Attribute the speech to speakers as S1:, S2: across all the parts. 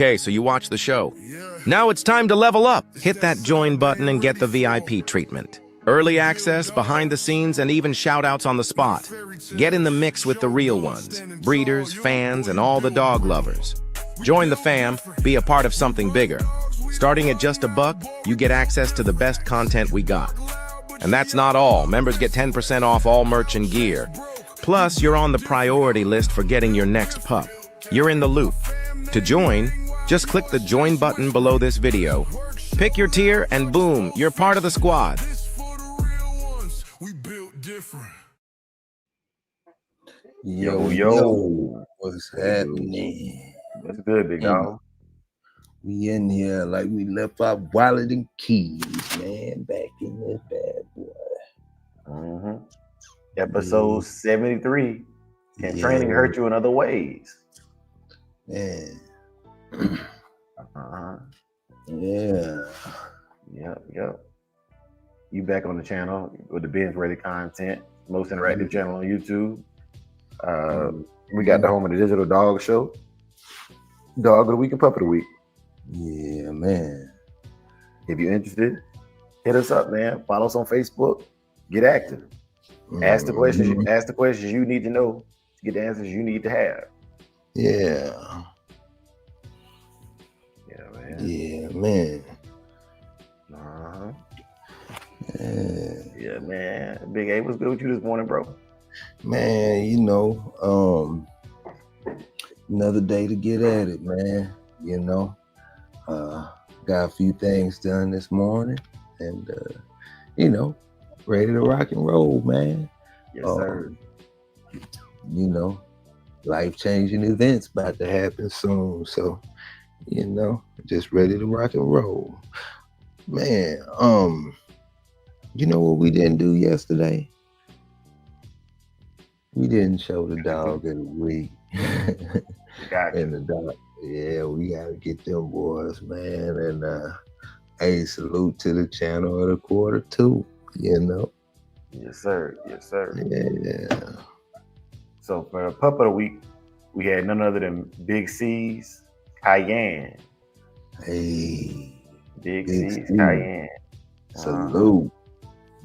S1: Okay, so you watch the show. Now it's time to level up. Hit that join button and get the VIP treatment. Early access, behind the scenes, and even shout-outs on the spot. Get in the mix with the real ones, breeders, fans, and all the dog lovers. Join the fam, be a part of something bigger. Starting at just $1, you get access to the best content we got. And that's not all. Members get 10% off all merch and gear. Plus, you're on the priority list for getting your next pup. You're in the loop. To join, just click the join button below this video. Pick your tier and boom, you're part of the squad.
S2: Yo, what's happening?
S3: What's good, big dog?
S2: We in here like we left our wallet and keys, man. Back in this bad boy.
S3: Episode 73. Can training hurt you in other ways?
S2: Man.
S3: Yep. You back on the channel with the binge ready content, most interactive channel on YouTube. We got the home of the digital dog show, dog of the week and pup of the week.
S2: Yeah, man.
S3: If you're interested, hit us up, man. Follow us on Facebook. Get active. Ask the questions. Ask the questions you need to know to get the answers you need to have.
S2: Yeah, man.
S3: Yeah, man. Big A, what's good with you this morning, bro?
S2: Man, another day to get at it, man. Got a few things done this morning, and ready to rock and roll, man.
S3: Yes, sir.
S2: Life-changing events about to happen soon, so just ready to rock and roll, man. You know what we didn't do yesterday? We didn't show the dog of the week.
S3: Gotcha.
S2: And the dog, we gotta get them boys, man. And hey, salute to the channel of the quarter too.
S3: Yes, sir.
S2: Yeah.
S3: So for the pup of the week, we had none other than Big C's Cayenne.
S2: Hey,
S3: Big C's Cayenne.
S2: Salute.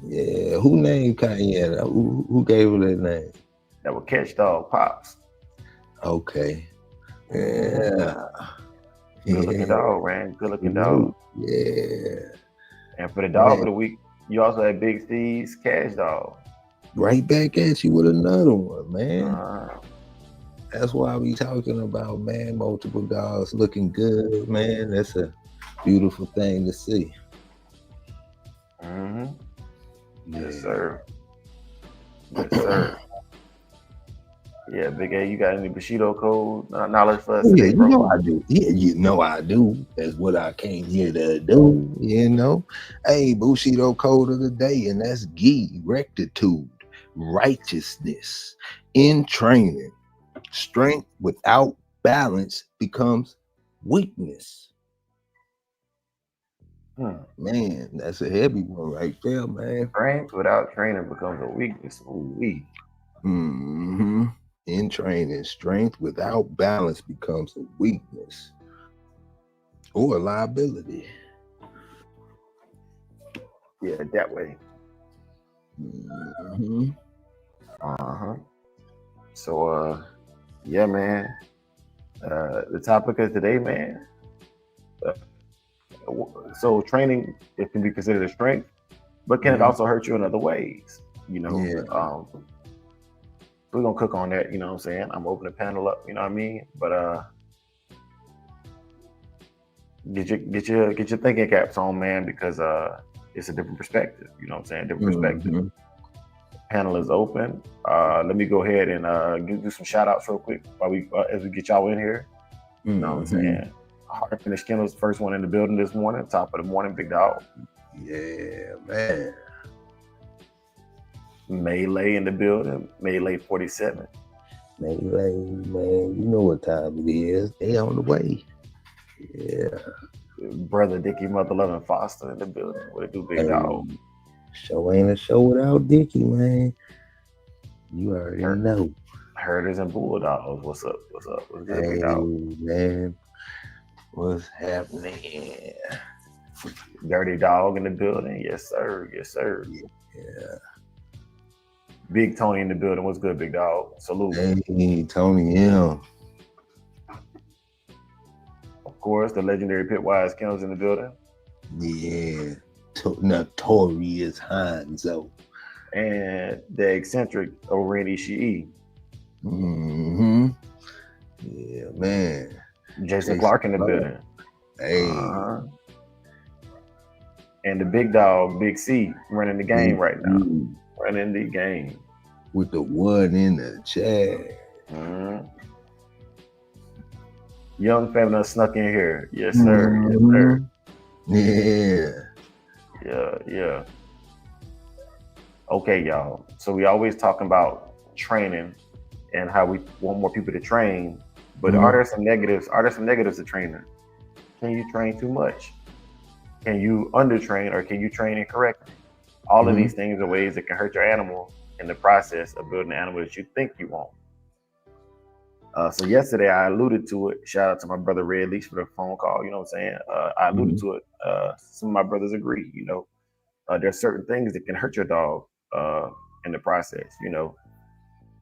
S2: Yeah, who named Cayenne? Who gave her that name?
S3: That was Catch Dog Pops.
S2: Okay. Yeah.
S3: Good looking dog, man. Good looking dog.
S2: Yeah.
S3: And for the dog of the week, you also had Big C's Cash Dog.
S2: Right back at you with another one, man. That's why we talking about, man, multiple dogs looking good, man. That's a beautiful thing to see.
S3: Yes, sir. Yeah, Big A, you got any Bushido code knowledge for us?
S2: Yeah, I do. Yeah, I do. That's what I came here to do, Hey, Bushido code of the day, and that's gi, rectitude, righteousness in training. Strength without balance becomes weakness. Man, that's a heavy one right there, man.
S3: Strength without training becomes a weakness. Ooh-wee.
S2: In training, strength without balance becomes a weakness or a liability.
S3: Yeah, that way. So, yeah, man. The topic of today, man. So training, it can be considered a strength, but can it also hurt you in other ways? We're gonna cook on that, you know what I'm saying? I'm opening the panel up, you know what I mean? But get your thinking caps on, man, because it's a different perspective, you know what I'm saying? Different perspective. Panel is open. Let me go ahead and do some shout outs real quick while as we get y'all in here. You know what I'm saying? Hard Finish Kennels, first one in the building this morning, top of the morning, big dog.
S2: Yeah, man.
S3: Melee in the building, Melee 47.
S2: Melee, man, you know what time it is. They on the way. Yeah.
S3: Brother Dickie Mother Loving Foster in the building. What it do, big dog?
S2: Show ain't a show without Dickie, man. You already know.
S3: Herders and Bulldogs. What's up? What's good, big dog?
S2: Man. What's happening?
S3: Dirty Dog in the building. Yes, sir. Yes, sir.
S2: Yeah.
S3: Big Tony in the building. What's good, big dog? Salute.
S2: Hey, Tony M.
S3: Of course, the legendary Pitwise Kennels in the building.
S2: Yeah. Notorious Hanzo.
S3: And the eccentric over in Ishii.
S2: Mm-hmm. Yeah, man.
S3: Jason Clark in the building.
S2: Hey.
S3: And the big dog, Big C, running the game right now. Running the game.
S2: With the one in the chat.
S3: Young family snuck in here. Yes, sir. Yes, sir. Yeah. Okay, y'all. So we always talking about training and how we want more people to train. But are there some negatives? Are there some negatives to training? Can you train too much? Can you undertrain, or can you train incorrectly? All of these things are ways that can hurt your animal in the process of building the animal that you think you want. So yesterday I alluded to it. Shout out to my brother Red Leash for the phone call. You know what I'm saying? I alluded to it. Some of my brothers agree. You know, there's certain things that can hurt your dog in the process. You know,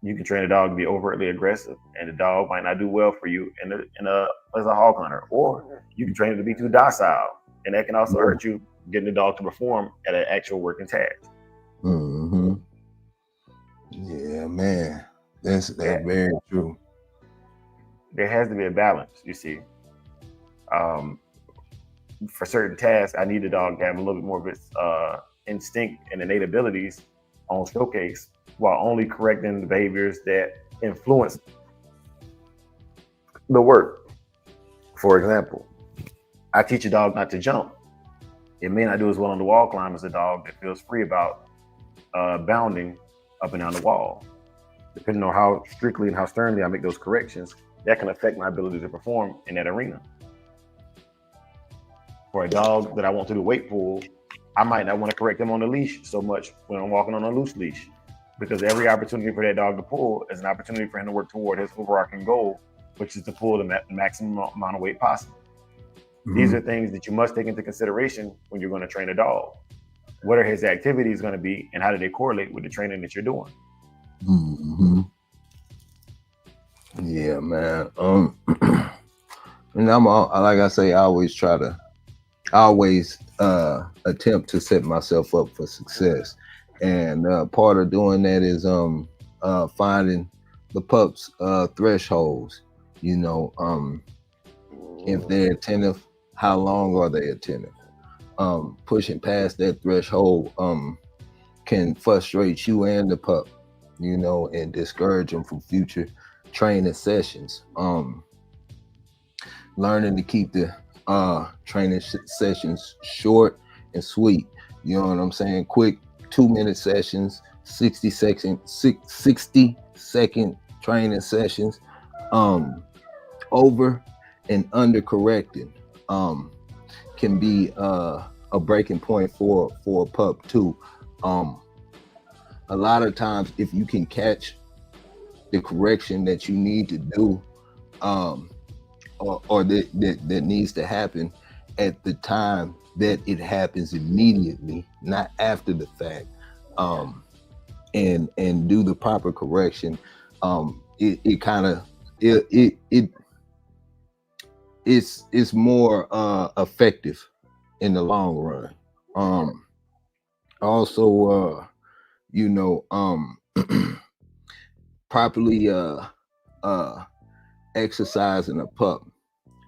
S3: you can train a dog to be overtly aggressive, and the dog might not do well for you as a hog hunter. Or you can train it to be too docile, and that can also hurt you getting the dog to perform at an actual working task.
S2: Yeah, man, that's very true.
S3: There has to be a balance, you see. For certain tasks, I need the dog to have a little bit more of its instinct and innate abilities on showcase, while only correcting the behaviors that influence the work. For example, I teach a dog not to jump. It may not do as well on the wall climb as a dog that feels free about bounding up and down the wall. Depending on how strictly and how sternly I make those corrections, that can affect my ability to perform in that arena. For a dog that I want to do weight pull, I might not want to correct him on the leash so much when I'm walking on a loose leash, because every opportunity for that dog to pull is an opportunity for him to work toward his overarching goal, which is to pull the maximum amount of weight possible. These are things that you must take into consideration when you're going to train a dog. What are his activities going to be, and how do they correlate with the training that you're doing?
S2: Yeah, man. And like I say, I always attempt to set myself up for success. And part of doing that is finding the pups thresholds. You know, if they're attentive, how long are they attentive? Pushing past that threshold can frustrate you and the pup, you know, and discourage them from future training sessions. Learning to keep the training sessions short and sweet. You know what I'm saying? Quick 2-minute sessions, 60-second training sessions. Over and under correcting can be a breaking point for a pup too. A lot of times, if you can catch the correction that you need to do, or that needs to happen at the time that it happens immediately, not after the fact, and do the proper correction, it's more effective in the long run. Also, you know, properly exercising a pup.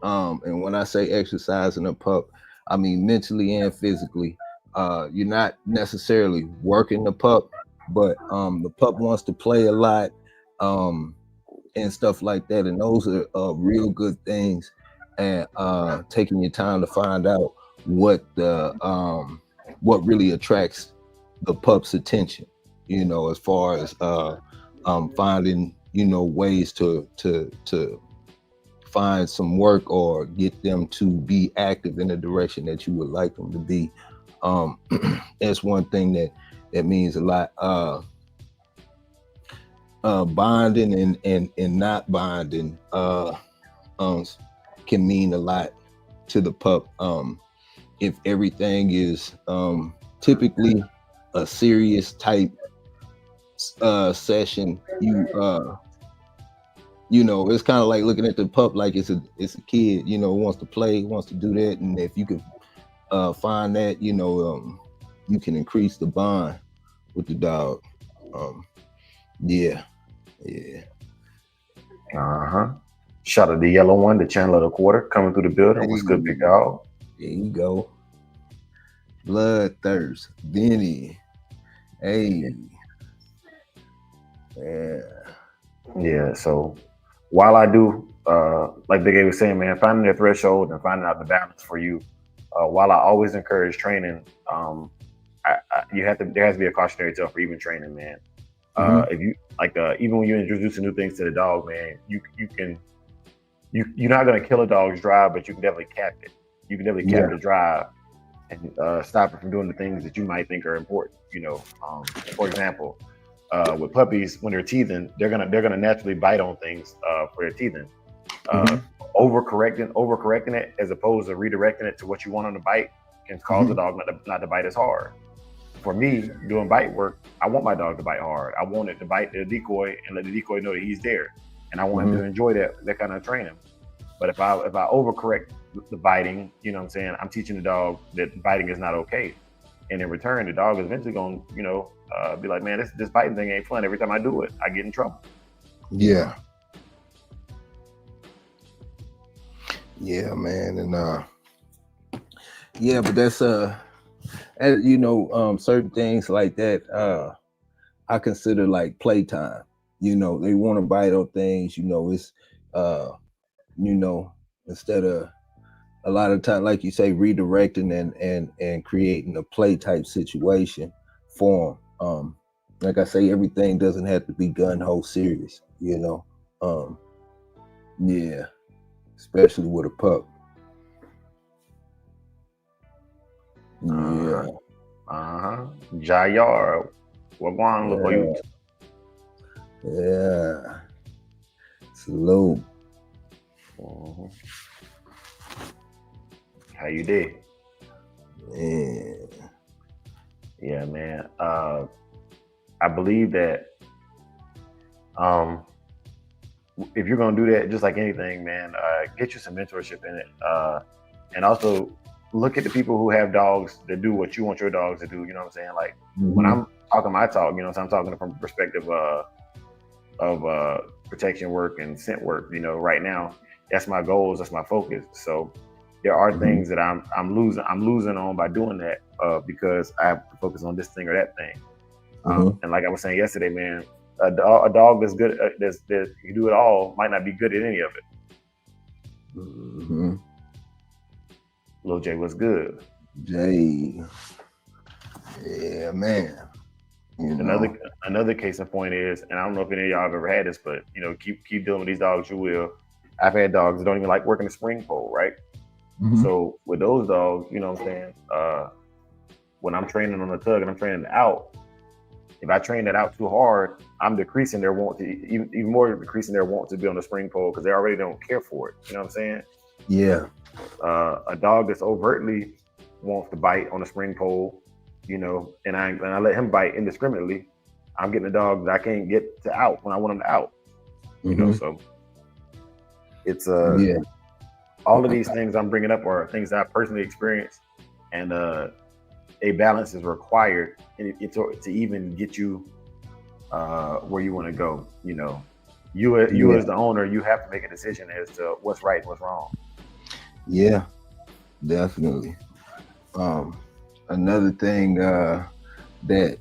S2: And when I say exercising a pup, I mean mentally and physically. You're not necessarily working the pup, but the pup wants to play a lot, and stuff like that. And those are real good things. And taking your time to find out what really attracts the pup's attention, you know, as far as finding, you know, ways to find some work or get them to be active in the direction that you would like them to be. That's one thing that means a lot. Bonding and not bonding can mean a lot to the pup. If everything is typically a serious type session, you know, it's kind of like looking at the pup like it's a kid, you know, wants to play, wants to do that. And if you can find that, you know, you can increase the bond with the dog. Yeah.
S3: Shout out the yellow one, the channel of the quarter, coming through the building. What's good, big dog?
S2: There you go. Bloodthirst, Benny. Hey.
S3: Yeah. So while I do, like Big A was saying, man, finding their threshold and finding out the balance for you. While I always encourage training, there has to be a cautionary tale for even training, man. If you like, even when you're introducing new things to the dog, man, you're not gonna kill a dog's drive, but you can definitely cap it. You can definitely cap the drive and stop it from doing the things that you might think are important. You know, for example, with puppies, when they're teething, they're gonna naturally bite on things for their teething. Overcorrecting it as opposed to redirecting it to what you want on the bite can cause the dog not to bite as hard. For me, doing bite work, I want my dog to bite hard. I want it to bite the decoy and let the decoy know that he's there, and I want him to enjoy that kind of training. But if I overcorrect the biting, you know what I'm saying, I'm teaching the dog that biting is not okay, and in return, the dog is eventually going to, you know, be like, man, this biting thing ain't fun. Every time I do it, I get in trouble.
S2: Yeah, man, and yeah, but that's you know, certain things like that, I consider like playtime. You know, they want to bite on things. You know, it's you know, instead of a lot of time, like you say, redirecting and creating a play type situation for them. Like I say, everything doesn't have to be gun ho serious. You know, yeah, especially with a pup. Yeah.
S3: Jayar, Wagwan, look for you.
S2: Yeah. Salute.
S3: How you did?
S2: Man.
S3: Yeah, man. I believe that if you're gonna do that, just like anything, man, get you some mentorship in it, and also look at the people who have dogs that do what you want your dogs to do. You know what I'm saying? Like when I'm talking my talk, you know, so I'm talking from the perspective of protection work and scent work. You know, right now, that's my goals, that's my focus. So there are things that I'm losing on by doing that because I have to focus on this thing or that thing. And like I was saying yesterday, man, a dog that's good, that you do it all, might not be good at any of it. Lil J, what's good?
S2: Jay. Yeah, man. You know.
S3: Another case in point is, and I don't know if any of y'all have ever had this, but you know, keep dealing with these dogs, you will. I've had dogs that don't even like working the spring pole, right? So with those dogs, you know what I'm saying? When I'm training on the tug and I'm training out, if I train that out too hard, I'm decreasing their want to, even more decreasing their want to be on the spring pole because they already don't care for it. You know what I'm saying?
S2: Yeah.
S3: A dog that's overtly wants to bite on the spring pole, you know, and I let him bite indiscriminately, I'm getting a dog that I can't get to out when I want him to out. You know, so it's all of these things I'm bringing up are things that I personally experienced, and a balance is required to even get you where you want to go. You know, you as the owner, you have to make a decision as to what's right and what's wrong.
S2: Yeah, definitely. Another thing that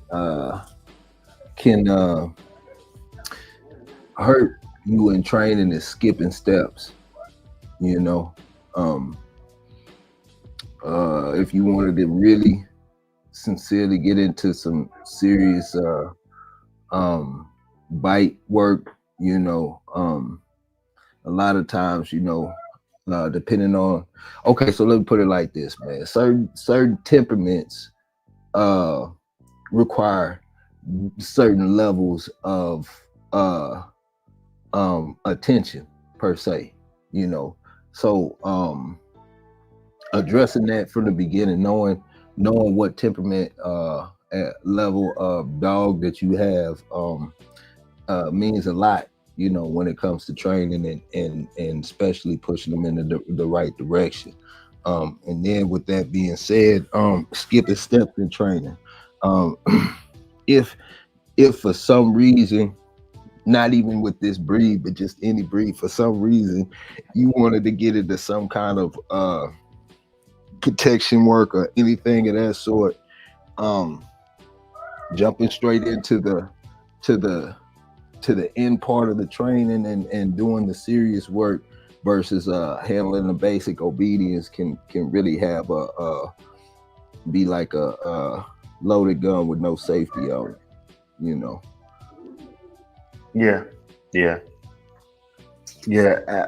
S2: can hurt you in training is skipping steps. You know, if you wanted to really sincerely get into some serious bite work, you know, a lot of times, you know, depending on, okay, so let me put it like this, man. Certain temperaments require certain levels of attention per se, you know. So addressing that from the beginning, knowing what temperament level of dog that you have means a lot, you know, when it comes to training and especially pushing them in the right direction. And then with that being said, skipping steps in training. If for some reason, not even with this breed, but just any breed, for some reason you wanted to get into some kind of protection work or anything of that sort, jumping straight into the end part of the training and doing the serious work versus handling the basic obedience can really have be like a loaded gun with no safety on it, you know.
S3: Yeah.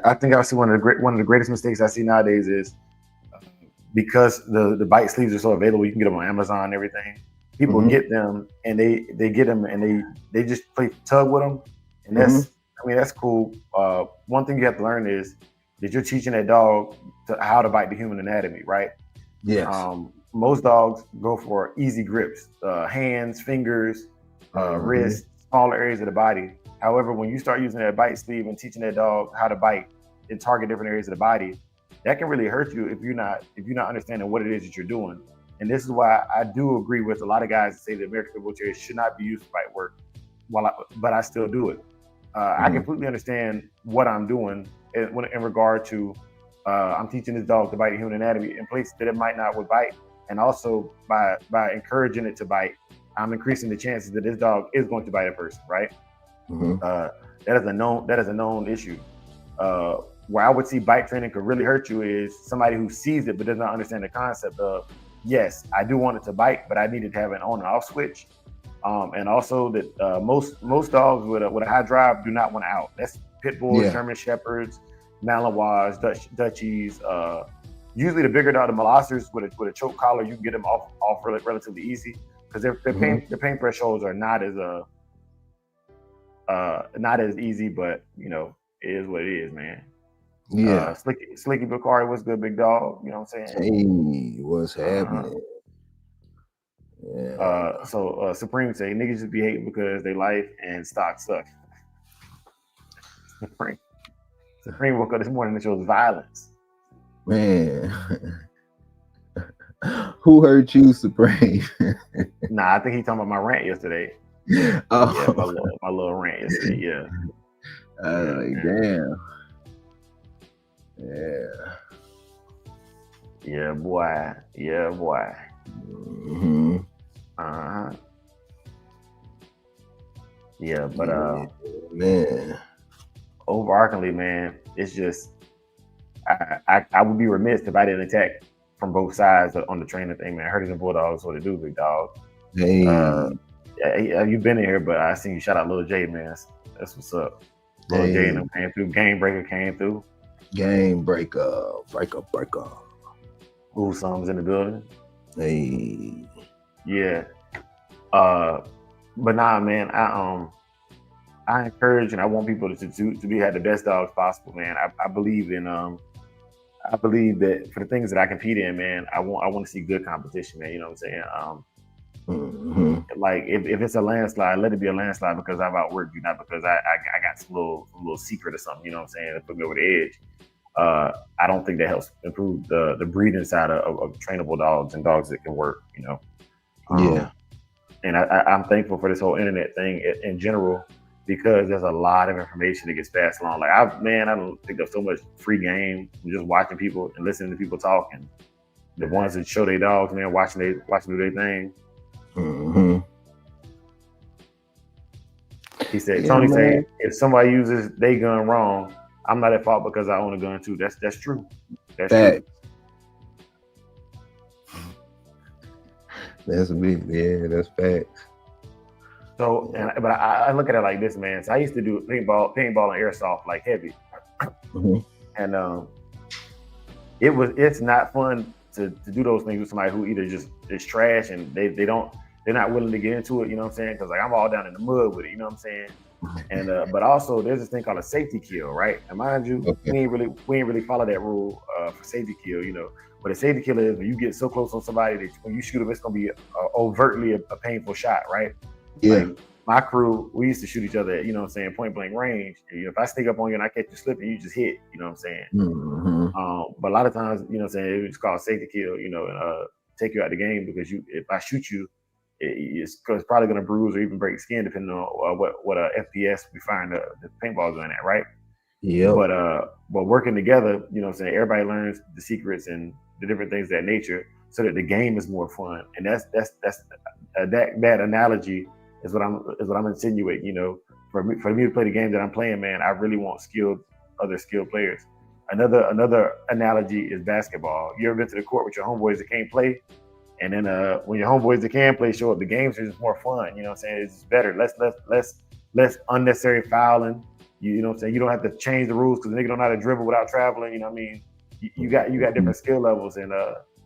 S3: I think I see one of the greatest mistakes I see nowadays is because the bite sleeves are so available, you can get them on Amazon and everything. People get them and they get them and they just play tug with them, and that's I mean that's cool. One thing you have to learn is that you're teaching that dog how to bite the human anatomy, right?
S2: Yes.
S3: Most dogs go for easy grips, hands, fingers, wrists, smaller areas of the body. However, when you start using that bite sleeve and teaching that dog how to bite and target different areas of the body, that can really hurt you if you're not understanding what it is that you're doing. And this is why I do agree with a lot of guys that say that American Pit Bull Terriers should not be used for bite work, but I still do it. I completely understand what I'm doing in regard to I'm teaching this dog to bite the human anatomy in places that it might not would bite, and also by encouraging it to bite, I'm increasing the chances that this dog is going to bite a person, right? That is a known issue. Where I would see bite training could really hurt you is somebody who sees it but does not understand the concept of, yes, I do want it to bite, but I needed to have an on and off switch. And also that most dogs with a high drive do not want to out. That's pit bulls, German shepherds, Malinois, Dutchies. Usually the bigger dog, the Molosers with a choke collar, you can get them off relatively easy because their pain thresholds are not as easy, but you know, it is what it is, man.
S2: Yeah.
S3: Slicky Bakari, what's good, big dog? You know what I'm saying?
S2: Hey, what's happening? Yeah.
S3: So Supreme say niggas just be hating because they life and stock suck. Supreme woke up this morning and shows violence.
S2: Man. Who hurt you, Supreme?
S3: Nah, I think he talking about my rant yesterday.
S2: Oh.
S3: Yeah, my little rant yesterday, yeah.
S2: Damn.
S3: Yeah, boy. Yeah, but
S2: man,
S3: overarchingly, man, it's just I would be remiss if I didn't attack from both sides on the training thing, man. Herders and Bulldogs, what it do, big dog.
S2: Hey,
S3: you've been in here, but I seen you shout out Lil J, man. That's what's up. Lil J and them came through. Game Breaker came through.
S2: Game breaker.
S3: Ooh, songs in the building.
S2: Hey.
S3: Yeah. But nah, man, I encourage and I want people to have the best dogs possible, man. I believe in I believe that for the things that I compete in, man, I want to see good competition, man. You know what I'm saying? Like if it's a landslide, let it be a landslide because I've outworked you, not because I got some little secret or something. You know what I'm saying? To put me over the edge. I don't think that helps improve the breeding side of trainable dogs and dogs that can work. You know.
S2: Yeah.
S3: And I'm thankful for this whole internet thing in general because there's a lot of information that gets passed along. Like I don't think there's so much free game from just watching people and listening to people talk, and the ones that show their dogs, man, watching do their thing. He said, Tony saying, if somebody uses their gun wrong, I'm not at fault because I own a gun too. That's true. That's true.
S2: That's big, yeah. That's facts.
S3: So, but I look at it like this, man. So I used to do paintball and airsoft like heavy, and it's not fun to do those things with somebody who either just is trash and they're not willing to get into it. You know what I'm saying? Because like I'm all down in the mud with it. You know what I'm saying? And but also there's this thing called a safety kill, right? And mind you,
S2: Okay.
S3: we ain't really follow that rule for safety kill, you know. But a safety kill is when you get so close on somebody that when you shoot them, it's gonna be overtly a painful shot, right?
S2: Yeah.
S3: Like my crew, we used to shoot each other at, you know what I'm saying, point blank range. You know, if I sneak up on you and I catch you slipping, you just hit, you know what I'm saying? But a lot of times, you know what I'm saying, it's called safety kill, you know, and take you out the game because if I shoot you, it's probably going to bruise or even break skin depending on what FPS we find the paintball gun at, right?
S2: Yeah.
S3: But working together, you know what I'm saying, everybody learns the secrets and the different things of that nature so that the game is more fun. And that analogy is what I'm insinuating, you know. For me to play the game that I'm playing, man, I really want other skilled players. Another analogy is basketball. You ever been to the court with your homeboys that can't play? And then when your homeboys that can play show up, the games are just more fun. You know what I'm saying? It's better. Less unnecessary fouling. You know what I'm saying? You don't have to change the rules because the nigga don't know how to dribble without traveling. You know what I mean? You got different skill levels, and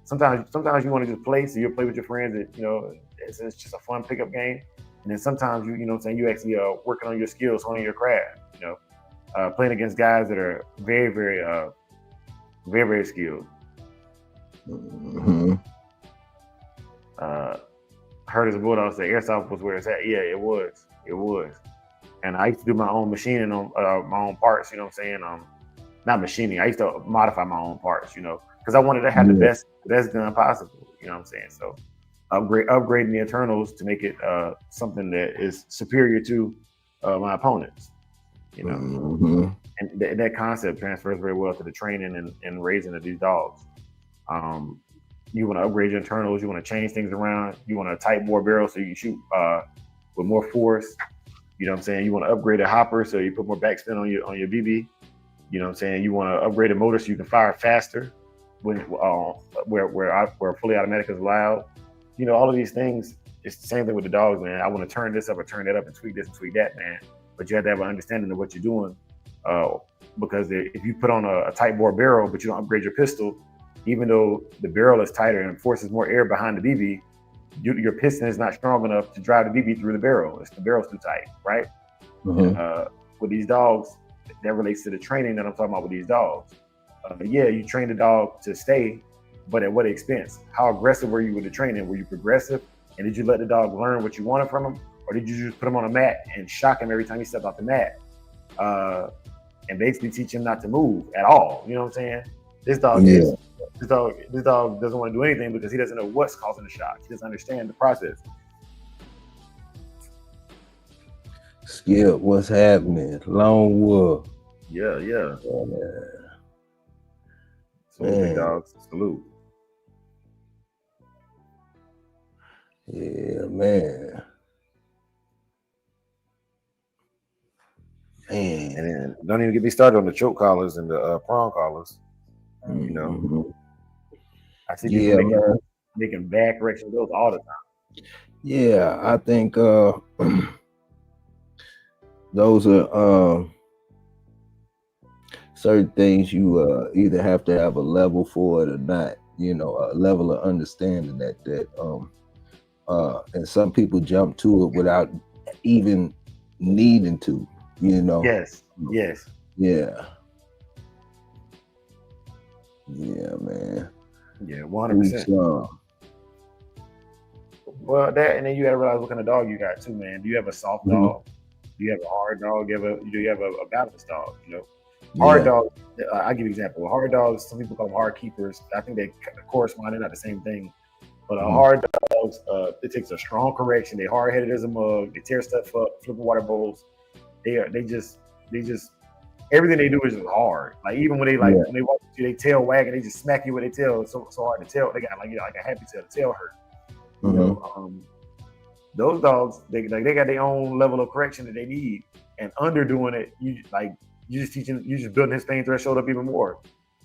S3: sometimes you want to just play, so you'll play with your friends. That, you know, it's just a fun pickup game. And then sometimes you know what I'm saying, you actually working on your skills, honing your craft. You know, playing against guys that are very, very, very, very skilled. Heard as a bulldog say airsoft was where it's at. Yeah, it was. And I used to do my own machining on my own parts. You know what I'm saying? Not machining. I used to modify my own parts. You know, because I wanted to have the best gun possible. You know what I'm saying? So upgrading the internals to make it something that is superior to my opponents. You know, and that concept transfers very well to the training and raising of these dogs. You want to upgrade your internals. You want to change things around. You want to tighten more barrels so you can shoot with more force. You know what I'm saying? You want to upgrade a hopper so you put more backspin on your BB. You know what I'm saying? You want to upgrade a motor so you can fire faster when where fully automatic is allowed. You know, all of these things. It's the same thing with the dogs, man. I want to turn this up or turn that up and tweak this and tweak that, man. But you have to have an understanding of what you're doing, because if you put on a tight bore barrel but you don't upgrade your pistol, even though the barrel is tighter and forces more air behind the BB, your piston is not strong enough to drive the BB through the barrel. The barrel's too tight, right? With these dogs, that relates to the training that I'm talking about with these dogs. Yeah, you train the dog to stay, but at what expense? How aggressive were you with the training? Were you progressive? And did you let the dog learn what you wanted from him? Or did you just put him on a mat and shock him every time he stepped off the mat? And basically teach him not to move at all. You know what I'm saying? This dog doesn't want to do anything because he doesn't know what's causing the shock. He doesn't understand the process.
S2: Skip, what's happening? Long Wood.
S3: Yeah. So big dogs, salute.
S2: Yeah, man.
S3: And then don't even get me started on the choke collars and the prong collars. You know, I see people making bad corrections of those all the time.
S2: Yeah, I think those are certain things you either have to have a level for it or not. You know, a level of understanding that and some people jump to it without even needing to. You know.
S3: Yes.
S2: Yeah. Yeah, man.
S3: Yeah, 100%. Well, that, and then you gotta realize what kind of dog you got too, man. Do you have a soft dog? Do you have a hard dog? Do you have a balanced dog? You know, hard dogs. I'll give you an example. Hard dogs. Some people call them hard keepers. I think they correspond. They're not the same thing. But hard dogs, it takes a strong correction. They're hard headed as a mug. They tear stuff up, flipping water bowls. They just everything they do is just hard. Like even when they when they walk you, they tail wag and they just smack you with their tail. It's so hard to tell. They got like a happy tail. The tail hurt. You know, those dogs they got their own level of correction that they need, and underdoing it, you just building his pain threshold up even more.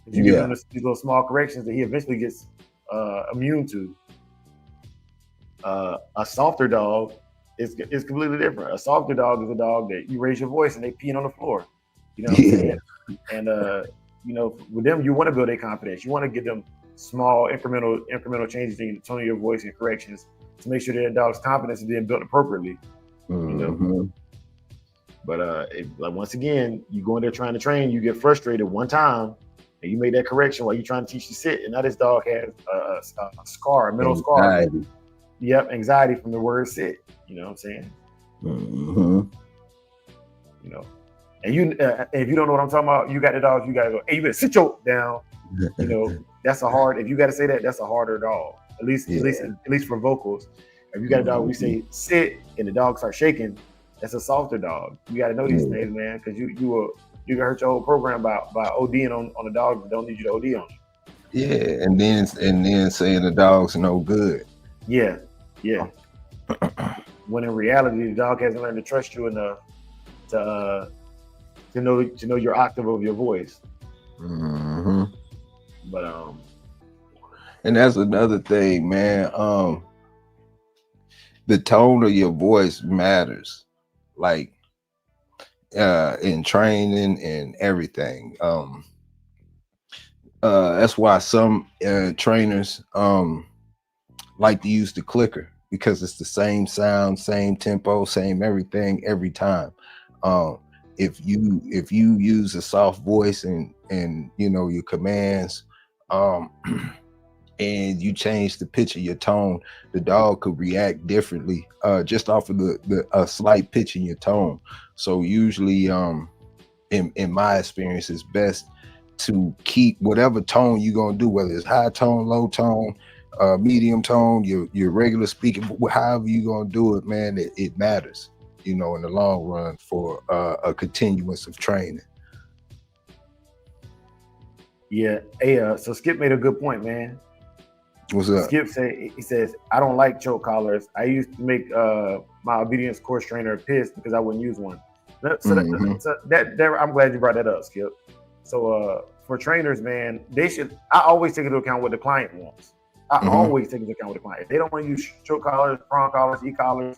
S3: If you give him these little small corrections that he eventually gets immune to. A softer dog is completely different. A softer dog is a dog that you raise your voice and they peeing on the floor. You know what I'm saying? And you know, with them, you want to build their confidence. You want to give them small incremental changes in the tone of your voice and corrections to make sure that dog's confidence is being built appropriately. You know. But like once again, you go in there trying to train, you get frustrated one time, and you make that correction while you're trying to teach to sit, and now this dog has a scar, a mental scar. Yep, anxiety from the word sit. You know what I'm saying?
S2: Mm-hmm.
S3: You know, and you if you don't know what I'm talking about, you got the dogs. You got to go. Hey, you better sit your down. You know, that's a hard. If you got to say that, that's a harder dog. At least for vocals. If you got a dog, we say sit, and the dog starts shaking. That's a softer dog. You got to know these things, man, because you can hurt your whole program by ODing on a dog that don't need you to OD on.
S2: Yeah, and then saying the dog's no good.
S3: Yeah. When in reality, the dog hasn't learned to trust you enough to know your octave of your voice.
S2: Mm-hmm.
S3: But
S2: and that's another thing, man. The tone of your voice matters, like in training and everything. That's why some trainers like to use the clicker, because it's the same sound, same tempo, same everything every time. If you use a soft voice and you know your commands, and you change the pitch of your tone, the dog could react differently just off of a slight pitch in your tone. So usually, in my experience, it's best to keep whatever tone you're gonna do, whether it's high tone, low tone, medium tone, your regular speaking, however you're gonna do it, man, it matters, you know, in the long run for a continuance of training.
S3: Yeah. Hey, so Skip made a good point, man.
S2: What's up?
S3: Skip says, I don't like choke collars. I used to make my obedience course trainer pissed because I wouldn't use one. So, I'm glad you brought that up, Skip. So for trainers, man, I always take into account what the client wants. I always take into account what the client. If they don't want to use choke collars, prong collars, e-collars,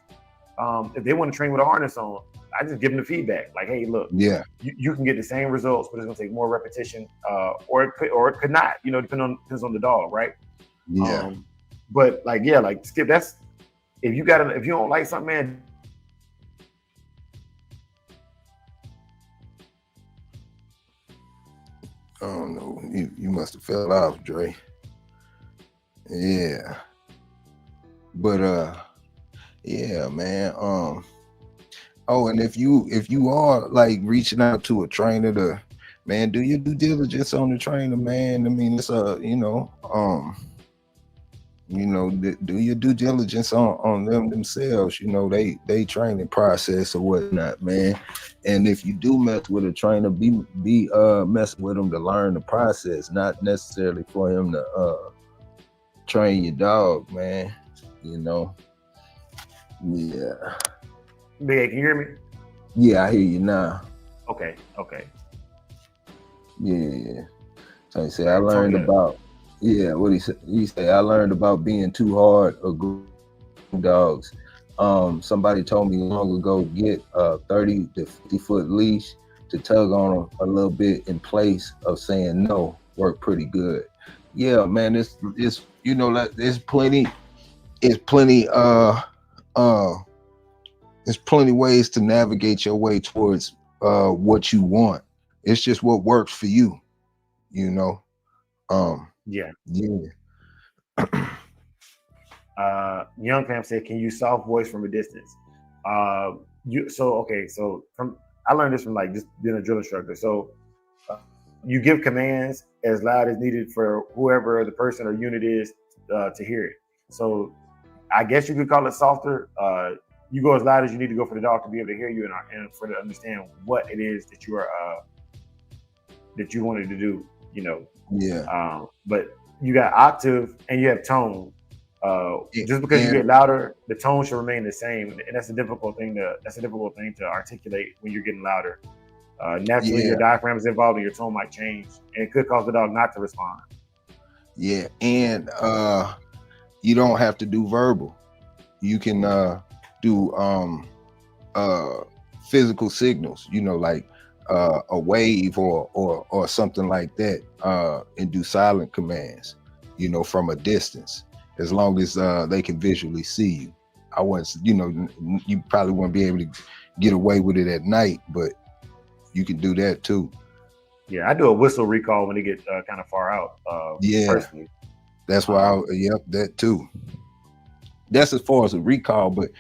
S3: if they want to train with a harness on, I just give them the feedback. Like, hey, look, you can get the same results, but it's gonna take more repetition, or it could not, you know, depends on the dog, right?
S2: Yeah.
S3: But like Skip, that's if you don't like something, man.
S2: I don't know. You must have fell off, Dre. Yeah. But yeah, man. Oh, and if you are like reaching out to a trainer to, man, do your due diligence on the trainer, man. I mean, it's do your due diligence on themselves. You know, they training process or whatnot, man. And if you do mess with a trainer, be messing with them to learn the process, not necessarily for him to train your dog, man. You know. Yeah.
S3: Big, can you hear me?
S2: Yeah, I hear you now.
S3: Okay.
S2: Yeah. So he said I learned about. Yeah, what he said. He said I learned about being too hard or good dogs. Somebody told me long ago, get a 30 to 50 foot leash to tug on them a little bit in place of saying no. Worked pretty good. Yeah, man. It's you know, like there's plenty ways to navigate your way towards what you want. It's just what works for you, you know.
S3: Yeah.
S2: Young
S3: Fam said, can you soft voice from a distance? I learned this from like just being a drill instructor. So you give commands as loud as needed for whoever the person or unit is to hear it. So I guess you could call it softer. You go as loud as you need to go for the dog to be able to hear you and for to understand what it is that you are that you wanted to do, you know.
S2: Yeah.
S3: But you got octave and you have tone. Just because you get louder, the tone should remain the same, and that's a difficult thing to articulate when you're getting louder. Naturally, your diaphragm is involved, and your tone might change, and it could cause the dog not to respond.
S2: Yeah, and you don't have to do verbal. You can do physical signals. You know, like a wave or something like that, and do silent commands. You know, from a distance. As long as they can visually see you. I wouldn't, you know, you probably wouldn't be able to get away with it at night, but you can do that too.
S3: Yeah, I do a whistle recall when they get kind of far out. Personally,
S2: that's why. Yep, that too. That's as far as a recall, but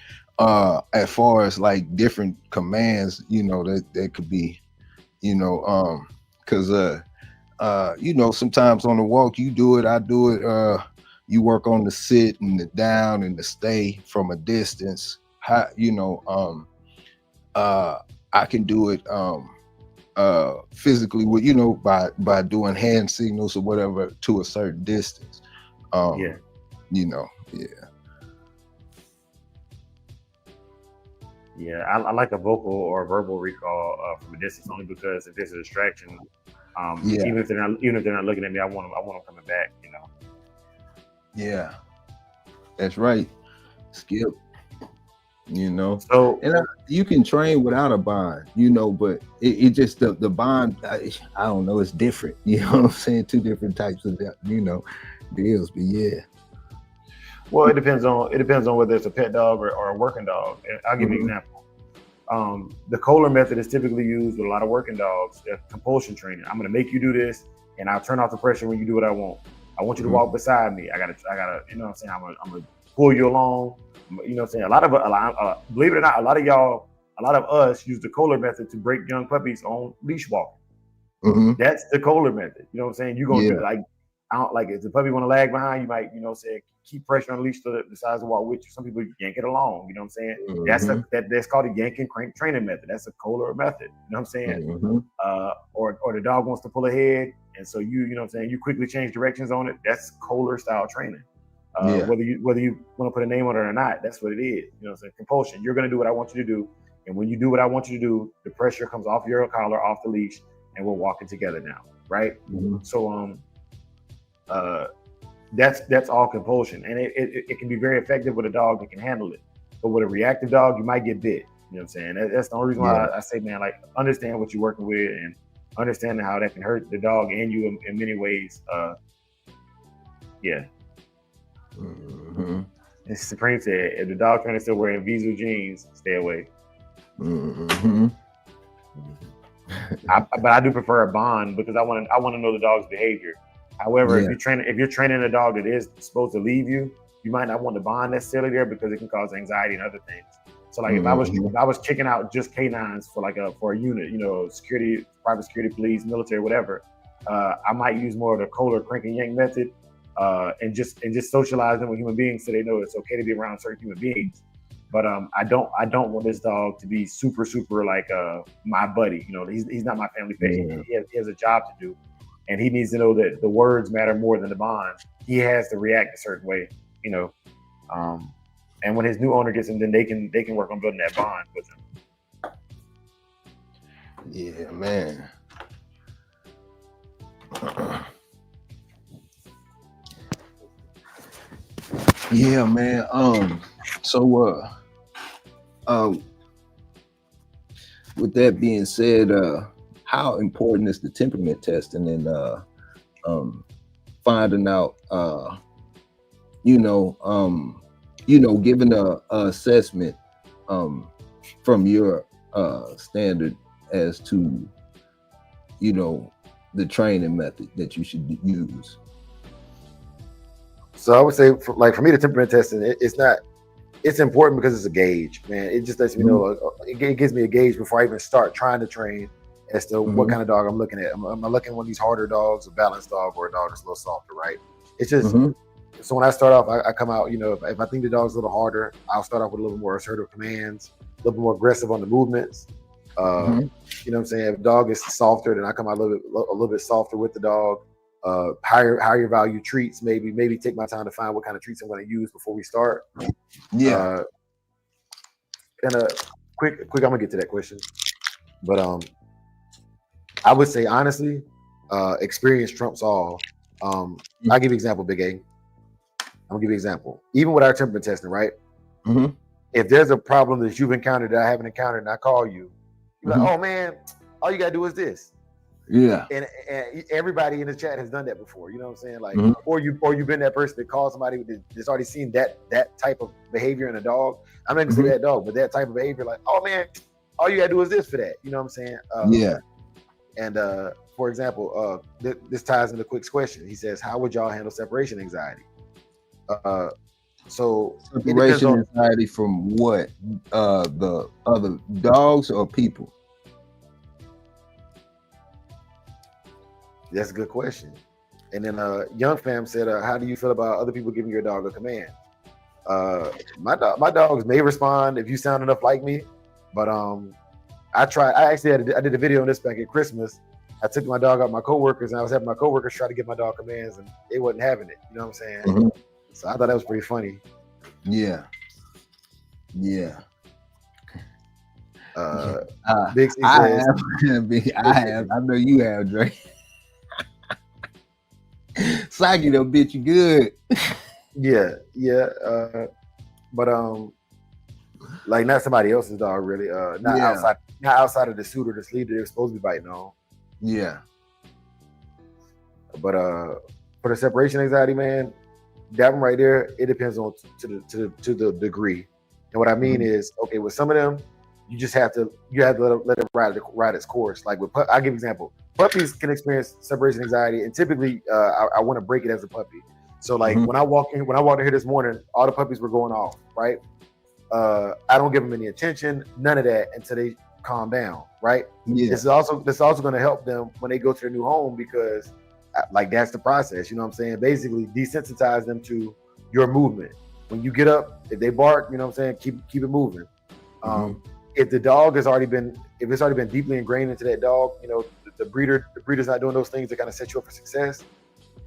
S2: as far as like different commands, you know, that could be, you know, because you know, sometimes on the walk you do it, I do it. You work on the sit and the down and the stay from a distance. How, you know, I can do it physically with, you know, by doing hand signals or whatever to a certain distance. You know,
S3: Yeah, I like a vocal or verbal recall from a distance, only because if there's a distraction, even if they're not looking at me, I want them coming back, you know.
S2: Yeah, that's right, Skip. You know,
S3: so
S2: and you can train without a bond, you know, but it just the bond, I don't know, it's different. You know what I'm saying? Two different types of, you know, deals. But yeah.
S3: Well, it depends on whether it's a pet dog or a working dog. I'll give you an example. The Kohler method is typically used with a lot of working dogs. Compulsion training. I'm going to make you do this, and I'll turn off the pressure when you do what I want. I want you to walk beside me. I gotta, you know what I'm saying? I'm gonna pull you along. You know what I'm saying? Believe it or not, a lot of us use the Kohler method to break young puppies on leash walking. That's the Kohler method. You know what I'm saying? You're gonna do like, I don't like, if the puppy want to lag behind, you might, you know, say keep pressure on the leash to the size of the walk with you. Some people yank it along. You know what I'm saying? That's called a yanking crank training method. That's a Kohler method. You know what I'm saying? Or the dog wants to pull ahead, and so you know what I'm saying, you quickly change directions on it. That's Kohler style training. Whether you want to put a name on it or not, that's what it is. You know what I'm saying? Compulsion. You're gonna do what I want you to do, and when you do what I want you to do, the pressure comes off your collar, off the leash, and we're walking together now, right? So that's all compulsion, and it can be very effective with a dog that can handle it. But with a reactive dog, you might get bit. You know what I'm saying? That's the only reason why I say, man, like, understand what you're working with and understanding how that can hurt the dog and you in many ways. And Supreme said, if the dog trainer is still wearing Visu jeans, stay away. But I do prefer a bond because I want to know the dog's behavior. However, if you're training a dog that is supposed to leave you, you might not want the bond necessarily there because it can cause anxiety and other things. So like if I was kicking out just canines for a unit, you know, security, private security, police, military, whatever, I might use more of the Kohler crank and yank method, and just socialize them with human beings so they know it's okay to be around certain human beings. But I don't want this dog to be super like my buddy. You know, he's not my family pet. He has a job to do, and he needs to know that the words matter more than the bond. He has to react a certain way, you know. And when his new owner gets him, then they can work on building that bond with him.
S2: Yeah, man. Yeah, man. So with that being said, how important is the temperament testing and finding out giving a assessment from your standard as to, you know, the training method that you should use?
S3: So I would say, for me, the temperament testing, it's important because it's a gauge, man. It just lets me know, it gives me a gauge before I even start trying to train as to what kind of dog I'm looking at. Am I looking at one of these harder dogs, a balanced dog, or a dog that's a little softer, right? It's just, so when I start off, I come out, you know, if I think the dog's a little harder, I'll start off with a little more assertive commands, a little bit more aggressive on the movements. You know what I'm saying? If the dog is softer, then I come out a little bit softer with the dog. Higher value treats, maybe take my time to find what kind of treats I'm going to use before we start. And quick, I'm gonna get to that question, but I would say honestly, experience trumps all. I'll give you an example, Big A. I'm gonna give you an example. Even with our temperament testing, right? If there's a problem that you've encountered that I haven't encountered, and I call you, you're like, oh man, all you gotta do is this.
S2: Yeah.
S3: And everybody in the chat has done that before, you know what I'm saying? Like, or you've been that person that calls somebody that's already seen that type of behavior in a dog. I'm not gonna say that dog, but that type of behavior, like, oh man, all you gotta do is this for that. You know what I'm saying?
S2: Yeah.
S3: And for example, this ties into Quick's question. He says, "How would y'all handle separation anxiety?" So
S2: separation anxiety from what? The other dogs or people?
S3: That's a good question. And then Young Fam said, "How do you feel about other people giving your dog a command?" My dogs may respond if you sound enough like me, but I did a video on this back at Christmas. I took my dog out my coworkers, and I was having my coworkers try to give my dog commands, and they wasn't having it. You know what I'm saying? Mm-hmm. So I thought that was pretty funny.
S2: Yeah.
S3: Big C
S2: says, I know you have, Dre. Saki though, bitch, you good.
S3: Yeah. But like not somebody else's dog, really. Not outside of the suit or the sleeve that they're supposed to be biting on.
S2: Yeah.
S3: But for the separation anxiety, man, that one right there, it depends on to the degree. And what I mean is, okay, with some of them, you have to let it ride its course. Like with I'll give an example. Puppies can experience separation anxiety, and typically I want to break it as a puppy. So like when I walked in here this morning, all the puppies were going off, right? I don't give them any attention, none of that until they calm down, right? Yeah. This is also going to help them when they go to their new home, because like that's the process, you know what I'm saying? Basically desensitize them to your movement. When you get up, if they bark, you know what I'm saying, keep it moving. If the dog it's already been deeply ingrained into that dog, you know, the breeder's not doing those things that kind of set you up for success,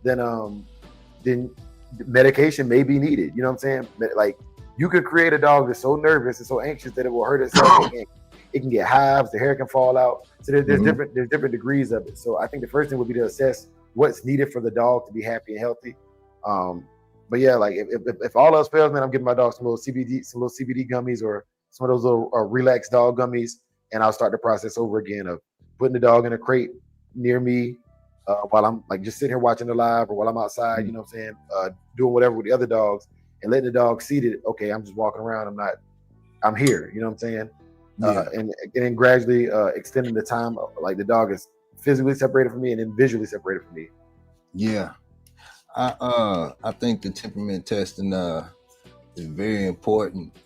S3: then medication may be needed. You know what I'm saying? Like you could create a dog that's so nervous and so anxious that it will hurt itself. It can get hives, the hair can fall out. So there's different degrees of it. So I think the first thing would be to assess what's needed for the dog to be happy and healthy. But yeah, like if all else fails, man, I'm giving my dog some little CBD gummies or some of those little relaxed dog gummies, and I'll start the process over again of putting the dog in a crate near me while I'm like just sitting here watching the live, or while I'm outside, you know what I'm saying, doing whatever with the other dogs, and letting the dog see that, okay, I'm just walking around, I'm here, you know what I'm saying? And then gradually extending the time, like the dog is physically separated from me and then visually separated from me.
S2: Yeah. I think the temperament testing is very important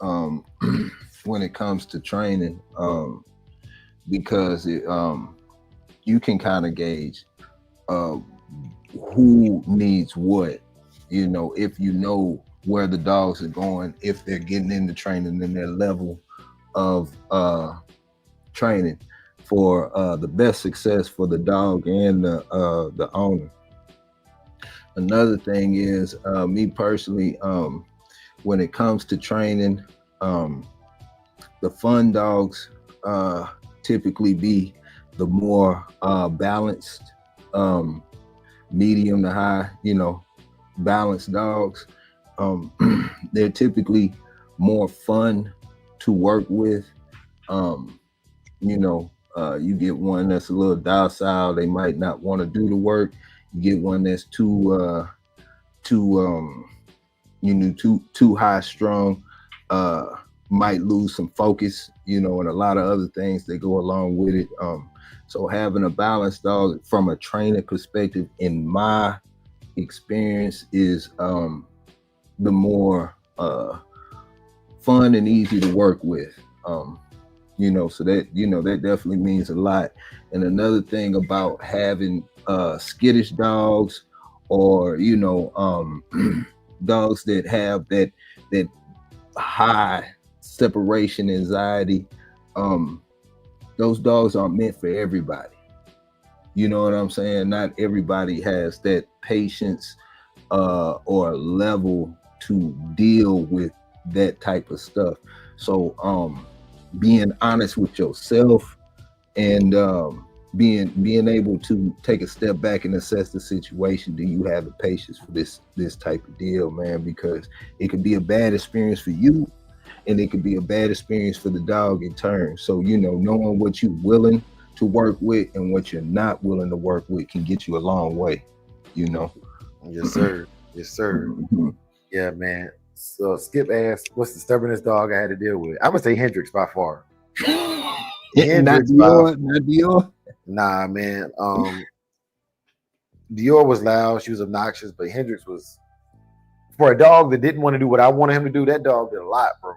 S2: when it comes to training, because it you can kind of gauge who needs what, you know, if you know where the dogs are going, if they're getting into training and their level of training for the best success for the dog and the owner. Another thing is me personally, when it comes to training, the fun dogs typically be the more balanced, medium to high, you know, balanced dogs. They're typically more fun to work with. You know, you get one that's a little docile, they might not want to do the work. You get one that's too high strung, might lose some focus, you know, and a lot of other things that go along with it. So having a balanced dog from a trainer perspective, in my experience, is the more fun and easy to work with. You know, so that, you know, that definitely means a lot. And another thing about having skittish dogs, or, you know, dogs that have that high separation anxiety, those dogs aren't meant for everybody. You know what I'm saying? Not everybody has that patience or level to deal with that type of stuff. So being honest with yourself and being able to take a step back and assess the situation. Do you have the patience for this type of deal, man? Because it could be a bad experience for you, and it could be a bad experience for the dog in turn. So, you know, knowing what you're willing to work with and what you're not willing to work with can get you a long way, you know?
S3: Yes, sir. Yes, sir. Mm-hmm. Yeah, man. So Skip asked, what's the stubbornest dog I had to deal with? I'm gonna say Hendrix by far.
S2: Not
S3: Hendrix, Bob.
S2: Dior, not Dior.
S3: Nah, man. Dior was loud. She was obnoxious, but Hendrix was, for a dog that didn't want to do what I wanted him to do. That dog did a lot, bro.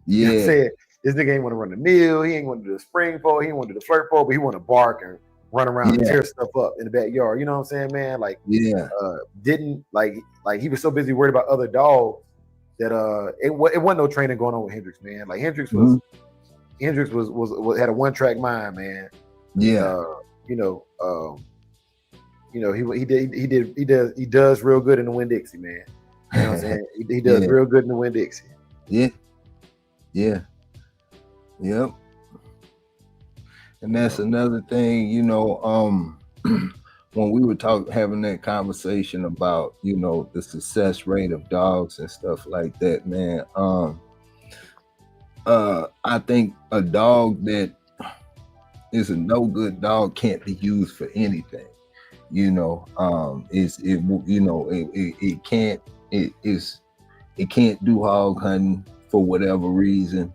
S3: You know what I'm
S2: Yeah,
S3: saying? This nigga ain't want to run the mill. He ain't want to do the spring pole. He ain't want to do the flirt pole, but he want to bark and run around and
S2: yeah,
S3: tear stuff up in the backyard. You know what I'm saying, man? Like,
S2: yeah.
S3: didn't like he was so busy worried about other dogs that it wasn't no training going on with Hendrix, man. Like Hendrix was had a one track mind, man.
S2: Yeah.
S3: He does real good in the Winn-Dixie, man. You know what I'm saying? He does real good in the Winn-Dixie.
S2: Yeah. Yeah. Yep. And that's another thing, you know, when we were having that conversation about, you know, the success rate of dogs and stuff like that, man. I think a dog that is a no good dog can't be used for anything. You know, it can't do hog hunting for whatever reason.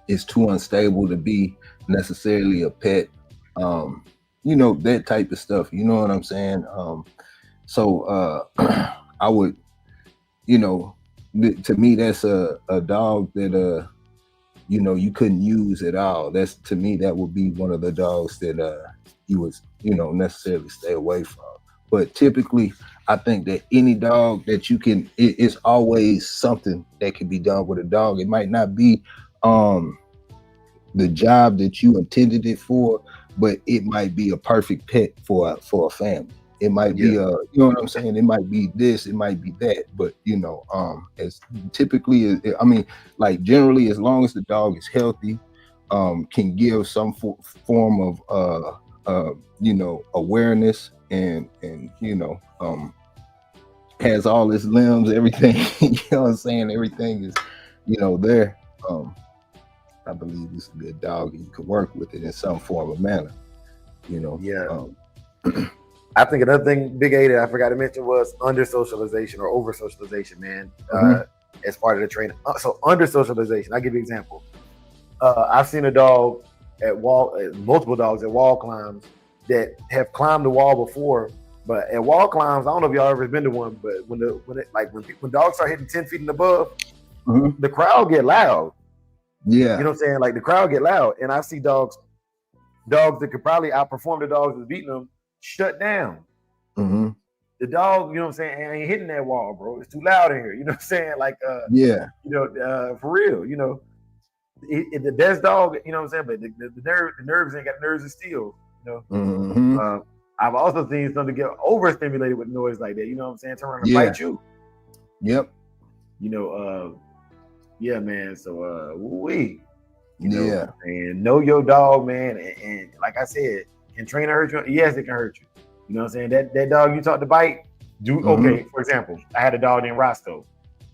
S2: It's too unstable to be necessarily a pet. You know, that type of stuff. You know what I'm saying? So I would, you know, to me that's a dog that you know, you couldn't use at all. That's, to me, that would be one of the dogs that you would, you know, necessarily stay away from. But typically, I think that any dog that you can, it's always something that can be done with a dog. It might not be the job that you intended it for, but it might be a perfect pet for a family. It might be you know what I'm saying? It might be this, it might be that, but you know, as typically, I mean, like generally, as long as the dog is healthy, can give some form of you know, awareness and you know, has all his limbs, everything, you know what I'm saying? Everything is, you know, there. I believe it's a good dog and you can work with it in some form or manner, you know.
S3: Yeah. I think another thing, Big A, that I forgot to mention was under socialization or over socialization, man. As part of the training. So under socialization, I'll give you an example. I've seen a dog multiple dogs at wall climbs that have climbed the wall before, but at wall climbs, I don't know if y'all ever been to one, but when dogs start hitting 10 feet and above, the crowd get loud.
S2: Yeah.
S3: You know what I'm saying? Like the crowd get loud, and I see dogs that could probably outperform the dogs that's beating them shut down. The dog, you know what I'm saying, ain't hitting that wall, bro. It's too loud in here. You know what I'm saying? Like, you know, for real, you know, the best dog, you know what I'm saying, but the nerves ain't got nerves of steel, you know. I've also seen something get overstimulated with noise like that. You know what I'm saying? Turn around and bite you.
S2: Yep.
S3: You know, yeah, man. So, you
S2: know,
S3: and know your dog, man. And like I said, can trainer hurt you? Yes, it can hurt you. You know what I'm saying? That dog you taught to bite, okay, for example, I had a dog named Roscoe,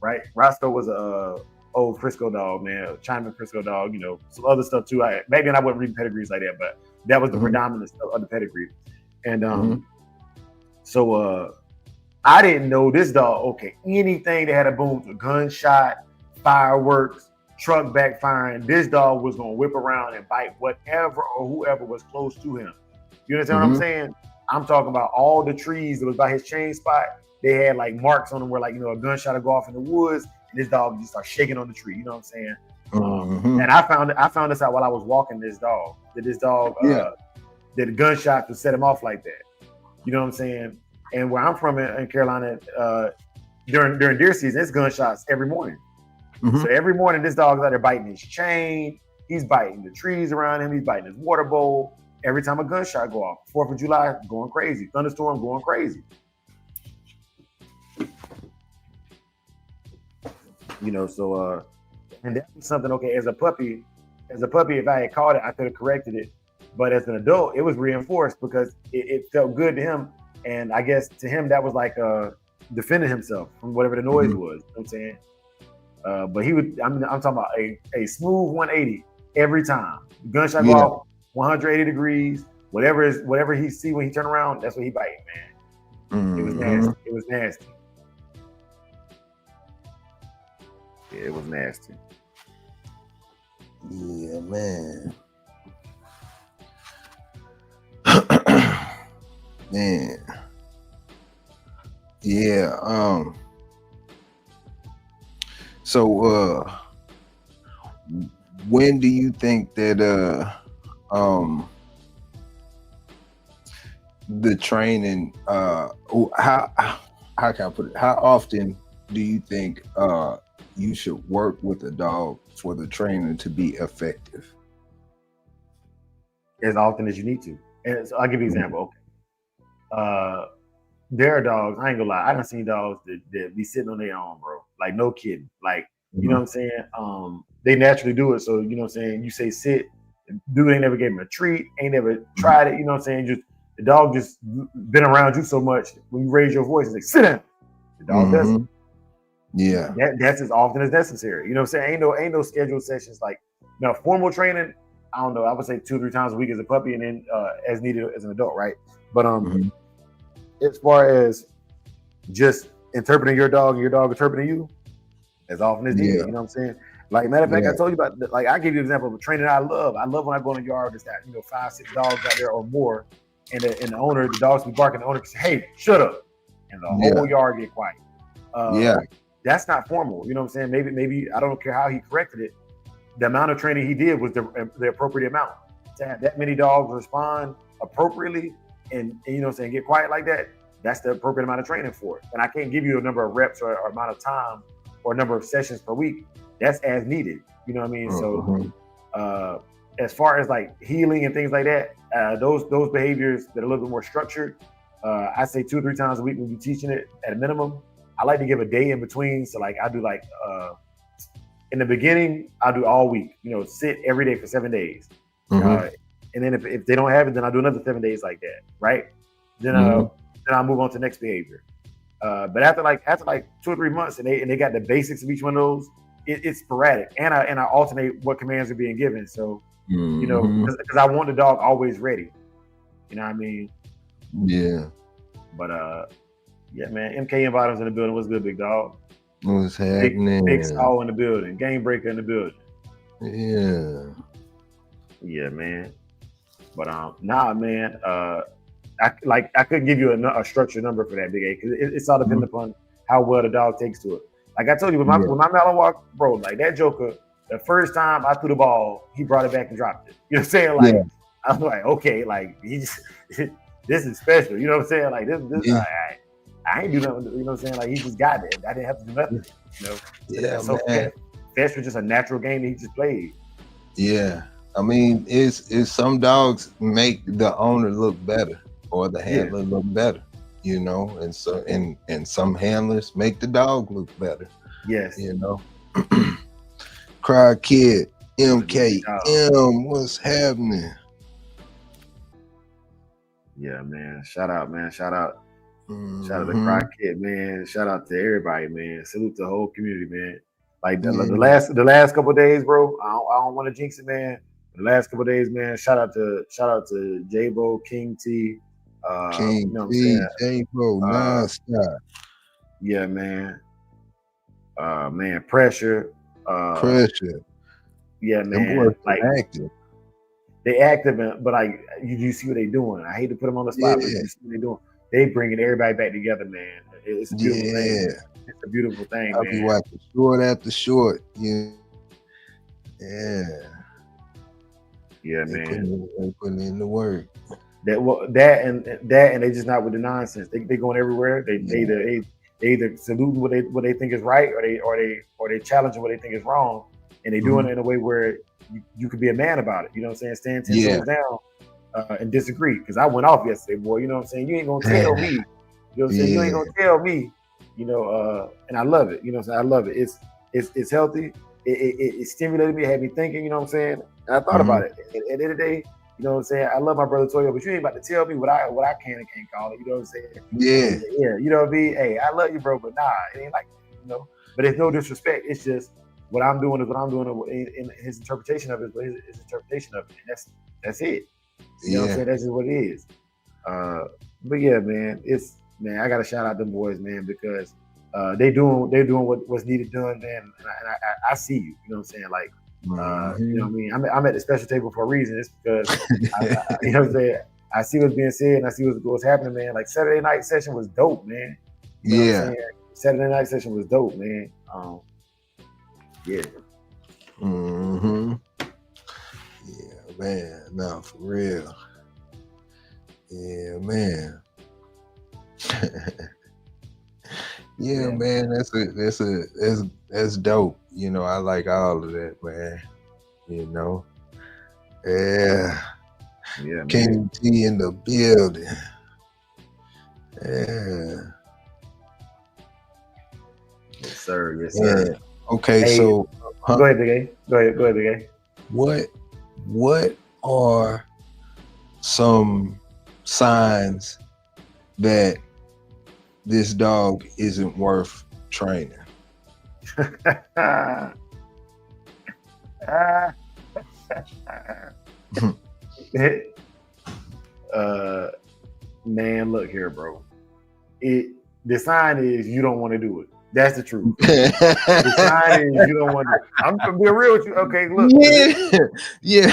S3: right? Roscoe was a old Frisco dog, man, a Chinaman Frisco dog, you know, some other stuff too. Back then I wasn't reading pedigrees like that, but that was the predominant stuff of the pedigree. And so I didn't know this dog, okay, anything that had a boom, a gunshot, fireworks, truck backfiring, this dog was gonna whip around and bite whatever or whoever was close to him. You understand what I'm saying? I'm talking about all the trees that was by his chain spot. They had like marks on them where, like, you know, a gunshot would go off in the woods and this dog would just start shaking on the tree. You know what I'm saying? And I found this out while I was walking this dog. That the gunshot would set him off like that. You know what I'm saying? And where I'm from in Carolina, during deer season, it's gunshots every morning. So every morning, this dog's out there biting his chain. He's biting the trees around him. He's biting his water bowl. Every time a gunshot go off, 4th of July, going crazy. Thunderstorm, going crazy. You know, so and that was something. Okay, as a puppy, if I had caught it, I could have corrected it. But as an adult, it was reinforced because it felt good to him, and I guess to him that was like defending himself from whatever the noise was. You know what I'm saying? But he would. I'm talking about a smooth 180 every time. Gunshot go off 180 degrees. Whatever he see when he turn around, that's what he bite, man. It was nasty. It was nasty. Yeah, it was nasty.
S2: Yeah, man. Man. Yeah. So when do you think that the training how can I put it? How often do you think you should work with a dog for the training to be effective?
S3: As often as you need to. And so I'll give you an example. Okay. There are dogs, I ain't gonna lie, I done seen dogs that be sitting on their own, bro. Like, no kidding. Like, you know what I'm saying? They naturally do it. So, you know what I'm saying? You say sit, dude ain't never gave him a treat, ain't never tried it, you know what I'm saying? Just the dog just been around you so much. When you raise your voice, it's like, sit down. The dog does it.
S2: Yeah.
S3: That's as often as necessary. You know what I'm saying? Ain't no scheduled sessions. Like, now formal training, I don't know, I would say 2 or 3 times a week as a puppy, and then as needed as an adult, right? But as far as just interpreting your dog and your dog interpreting you, as often as needed. You know what I'm saying? Like, matter of fact, I told you about, like, I give you an example of a training I love. I love when I go in the yard, there's that, 5, 6 dogs out there or more, and the owner, the dogs be barking, the owner can say, hey, shut up. And the whole yard get quiet. That's not formal. You know what I'm saying? Maybe I don't care how he corrected it. The amount of training he did was the appropriate amount. To have that many dogs respond appropriately and you know what I'm saying, get quiet like that, that's the appropriate amount of training for it. And I can't give you a number of reps or amount of time or number of sessions per week. That's as needed. You know what I mean? So as far as like healing and things like that, those behaviors that are a little bit more structured, I say 2 or 3 times a week when you're teaching it at a minimum. I like to give a day in between. So like I do like in the beginning, I'll do all week, sit every day for 7 days. And then if they don't have it, then I'll do another 7 days like that, right? Then I'll move on to the next behavior. But after like 2 or 3 months, and they got the basics of each one of those, it's sporadic, and I alternate what commands are being given. So because I want the dog always ready. You know what I mean?
S2: Yeah.
S3: But yeah, man. MK and Bottoms in the building. What's good, big dog?
S2: What's happening?
S3: Big Saul in the building. Game Breaker in the building. Yeah, man. But nah, man. I couldn't give you a structured number for that, Big A, because it's all dependent upon how well the dog takes to it. Like I told you, with my Malinois, bro, like that Joker, the first time I threw the ball, he brought it back and dropped it. You know what I'm saying? Like I was like, okay, like he just this is special. You know what I'm saying? Like this I ain't do nothing. You know what I'm saying? Like he just got it. I didn't have to do nothing. So Fetch was just a natural game that he just played.
S2: Yeah, I mean, it's some dogs make the owner look better or the handler look better, and so and some handlers make the dog look better.
S3: Yes,
S2: Cry Kid, MKM, what's happening?
S3: Yeah, man. Shout out, man. Shout out. Shout out to Cry Kid, man. Shout out to everybody, man. Salute the whole community, man. Like the last couple of days, bro. I don't want to jinx it, man. The last couple of days, man. Shout out to J-Bo, King T,
S2: King T, J-Bo, nonstop.
S3: Yeah, man. Man, pressure.
S2: Pressure.
S3: Yeah, man.
S2: Them boys
S3: like
S2: active.
S3: They active, but like you see what they doing. I hate to put them on the spot, but you see what they doing. They bringing everybody back together, man. It's a beautiful thing. It's a beautiful thing,
S2: I'll be watching short after short. Yeah,
S3: man.
S2: They putting in the work.
S3: That and they just not with the nonsense. They going everywhere. They either saluting what they think is right, or they challenging what they think is wrong, and they doing it in a way where you could be a man about it. You know what I'm saying? Stand 10 toes down. And disagree, because I went off yesterday, boy. You know what I'm saying? You ain't gonna tell me. You know what I'm saying? You ain't gonna tell me. And I love it. You know what I'm saying? I love it. It's healthy. It stimulated me, had me thinking. You know what I'm saying? And I thought about it. At the end of the day, you know what I'm saying? I love my brother Toyo, but you ain't about to tell me what I can and can't call it. You know what I'm saying? Yeah. You know what I mean? Hey, I love you, bro, but nah, it ain't like that, But it's no disrespect. It's just what I'm doing is what I'm doing, in his interpretation of it, but his interpretation of it. And that's it. You know what I'm saying? That's just what it is. But yeah, man, I gotta shout out them boys, man, because they're doing what's needed done, man. And I see you. You know what I'm saying? Like, you know what I mean? I'm at the special table for a reason. It's because you know what I'm saying? I see what's being said and I see what's happening, man. Like Saturday night session was dope, man. You know what I'm saying? Saturday night session was dope, man. Yeah.
S2: Mm-hmm. Yeah, man. No, for real. Yeah, man. Yeah, man. That's dope. You know, I like all of that, man. You know. Yeah.
S3: Yeah,
S2: Kenny T in the building. Yeah.
S3: Yes, sir. Yes, sir.
S2: Yeah. Okay,
S3: hey,
S2: so
S3: go ahead, Big A. Go ahead, Big A.
S2: What are some signs that this dog isn't worth training?
S3: Man, look here, bro. The sign is you don't want to do it. That's the truth. The sign is you don't want to do it. I'm gonna be real with you. Okay, look.
S2: Yeah.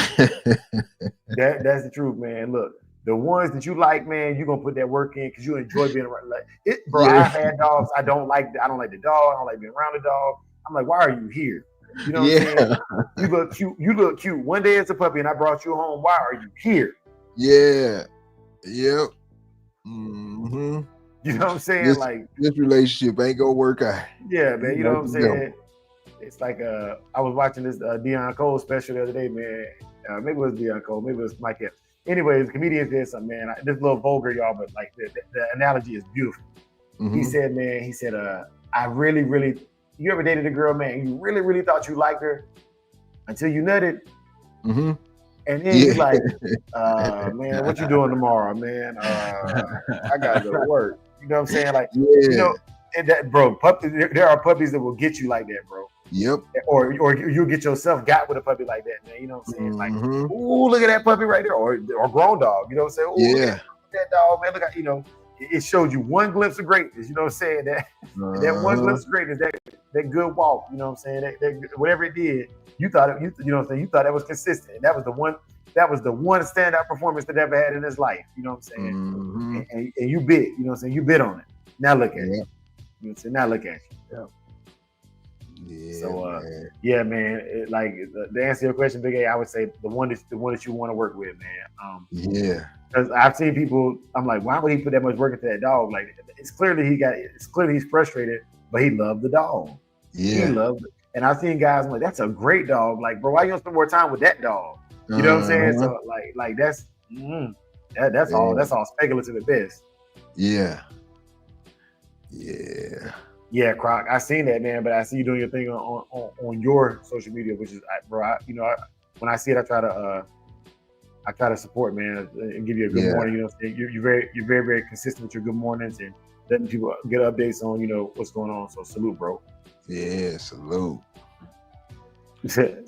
S3: That's the truth, man. Look, the ones that you like, man, you're gonna put that work in because you enjoy being around. Like it, bro.
S2: Yeah.
S3: I've had dogs. I don't like the dog. I don't like being around the dog. I'm like, why are you here? You know what I'm saying? You look cute. You look cute. One day it's a puppy, and I brought you home. Why are you here?
S2: Yeah. Yep. Mm-hmm.
S3: You know what I'm saying?
S2: This relationship ain't gonna work out.
S3: Yeah, man. You know what I'm saying? It's like I was watching this Deion Cole special the other day, man. Maybe it was Deion Cole, maybe it was Mike Epps. Anyways, the comedian did something, man. This is a little vulgar, y'all, but like the analogy is beautiful. Mm-hmm. He said, man, I really, you ever dated a girl, man, you really, really thought you liked her until you nutted.
S2: Mm-hmm.
S3: And then you're like, man, what you doing tomorrow, man? I gotta go to work. You know what I'm saying? Like, you know, and that, bro, there are puppies that will get you like that, bro.
S2: Yep.
S3: Or you'll get yourself got with a puppy like that, man. You know what I'm saying?
S2: Mm-hmm.
S3: Like, ooh, look at that puppy right there, or grown dog. You know what I'm saying? Ooh, look at that dog, man. Look at, you know, it showed you one glimpse of greatness. You know what I'm saying? That one glimpse of greatness, that good walk. You know what I'm saying? That whatever it did, you thought it. You know what I'm saying? You thought that was consistent. That was the one standout performance that ever had in his life. You know what I'm saying?
S2: Mm-hmm.
S3: And you bit. You know what I'm saying? You bit on it. Now look at you. You know what I'm saying? Now look at you.
S2: Yeah. Yeah,
S3: so yeah, man. Like to answer your question, Big A, I would say the one that you want to work with, man. Yeah, because I've seen people. I'm like, why would he put that much work into that dog? Like, it's clearly he's frustrated, but he loved the dog. Yeah, he loved it. And I've seen guys, I'm like, that's a great dog. Like, bro, why you don't spend more time with that dog? You know what I'm saying? So like that's all speculative at best. Yeah. Yeah. Yeah, Croc. I seen that, man, but I see you doing your thing on your social media, which is, bro. When I see it, I try to support, man, and give you a good morning. You know, you're very, very consistent with your good mornings and letting people get updates on, you know, what's going on. So salute, bro.
S2: Yeah, salute.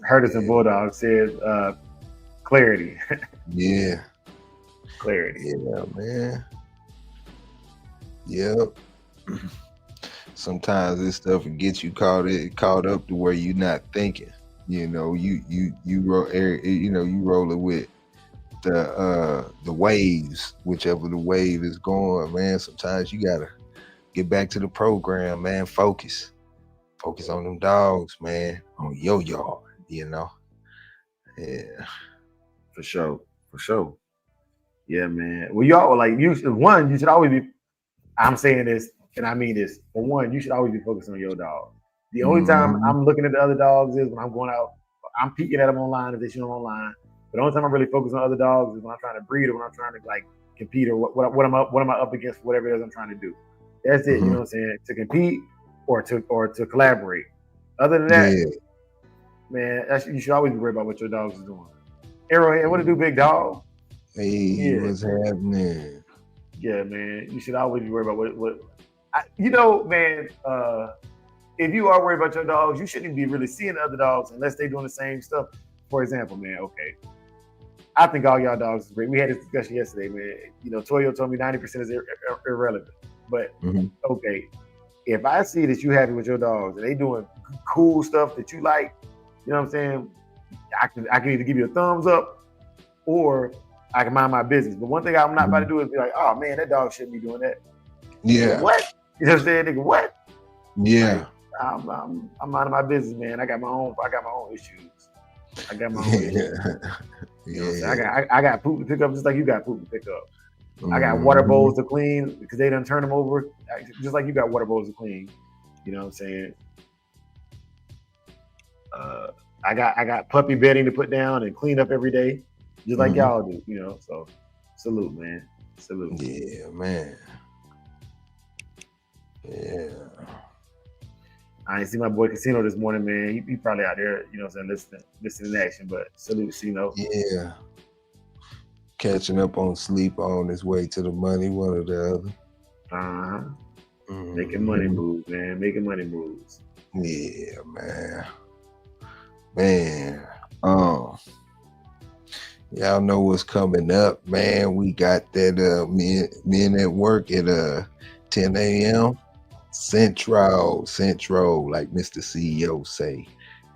S3: Herders and Bulldogs says clarity.
S2: Yeah.
S3: Clarity.
S2: Yeah, man. Yep. Sometimes this stuff gets you caught up to where you're not thinking. You know, you roll it with the waves, whichever the wave is going, man. Sometimes you gotta get back to the program, man. Focus on them dogs, man, on your yard, you know. Yeah,
S3: for sure. Yeah, man. Well, y'all like you should always be. I'm saying this, and I mean this. For one, you should always be focused on your dog. The only time I'm looking at the other dogs is when I'm going out. I'm peeking at them online if they shoot them online. But the only time I'm really focused on other dogs is when I'm trying to breed or when I'm trying to like compete or what am I up against, whatever it is I'm trying to do. That's it. You know what I'm saying? To compete or to collaborate. Other than that, man, you should always be worried about what your dogs is doing. Arrowhead, what it do, big dog?
S2: Hey, what's happening?
S3: Yeah, man. You should always be worried about you know, man. If you are worried about your dogs, you shouldn't be really seeing the other dogs unless they're doing the same stuff. For example, man, okay. I think all y'all dogs is great. We had this discussion yesterday, man. You know, Toyo told me 90% is irrelevant. But, okay, if I see that you happy with your dogs and they doing cool stuff that you like, you know what I'm saying? I can either give you a thumbs up or I can mind my business. But one thing I'm not about to do is be like, oh man, that dog shouldn't be doing that.
S2: Yeah.
S3: What? You know what I'm saying, nigga? What?
S2: Yeah.
S3: Like, I'm minding my business, man. I got my own issues. I got my own issues. You know what I'm saying? I got poop to pick up just like you got poop to pick up. I got water bowls to clean because they done turn them over, just like you got water bowls to clean. You know what I'm saying? I got puppy bedding to put down and clean up every day, just like y'all do. You know, so salute, man. Salute.
S2: Yeah, man. Yeah.
S3: I ain't see my boy Casino this morning, man. He probably out there, you know what I'm saying, listening in action. But salute, Casino.
S2: Yeah. Catching up on sleep on his way to the money, one or the other.
S3: Making money moves, man. Making money moves.
S2: Yeah, man. Man. Y'all know what's coming up, man. We got that men at work at 10 a.m. Central, like Mr. CEO say.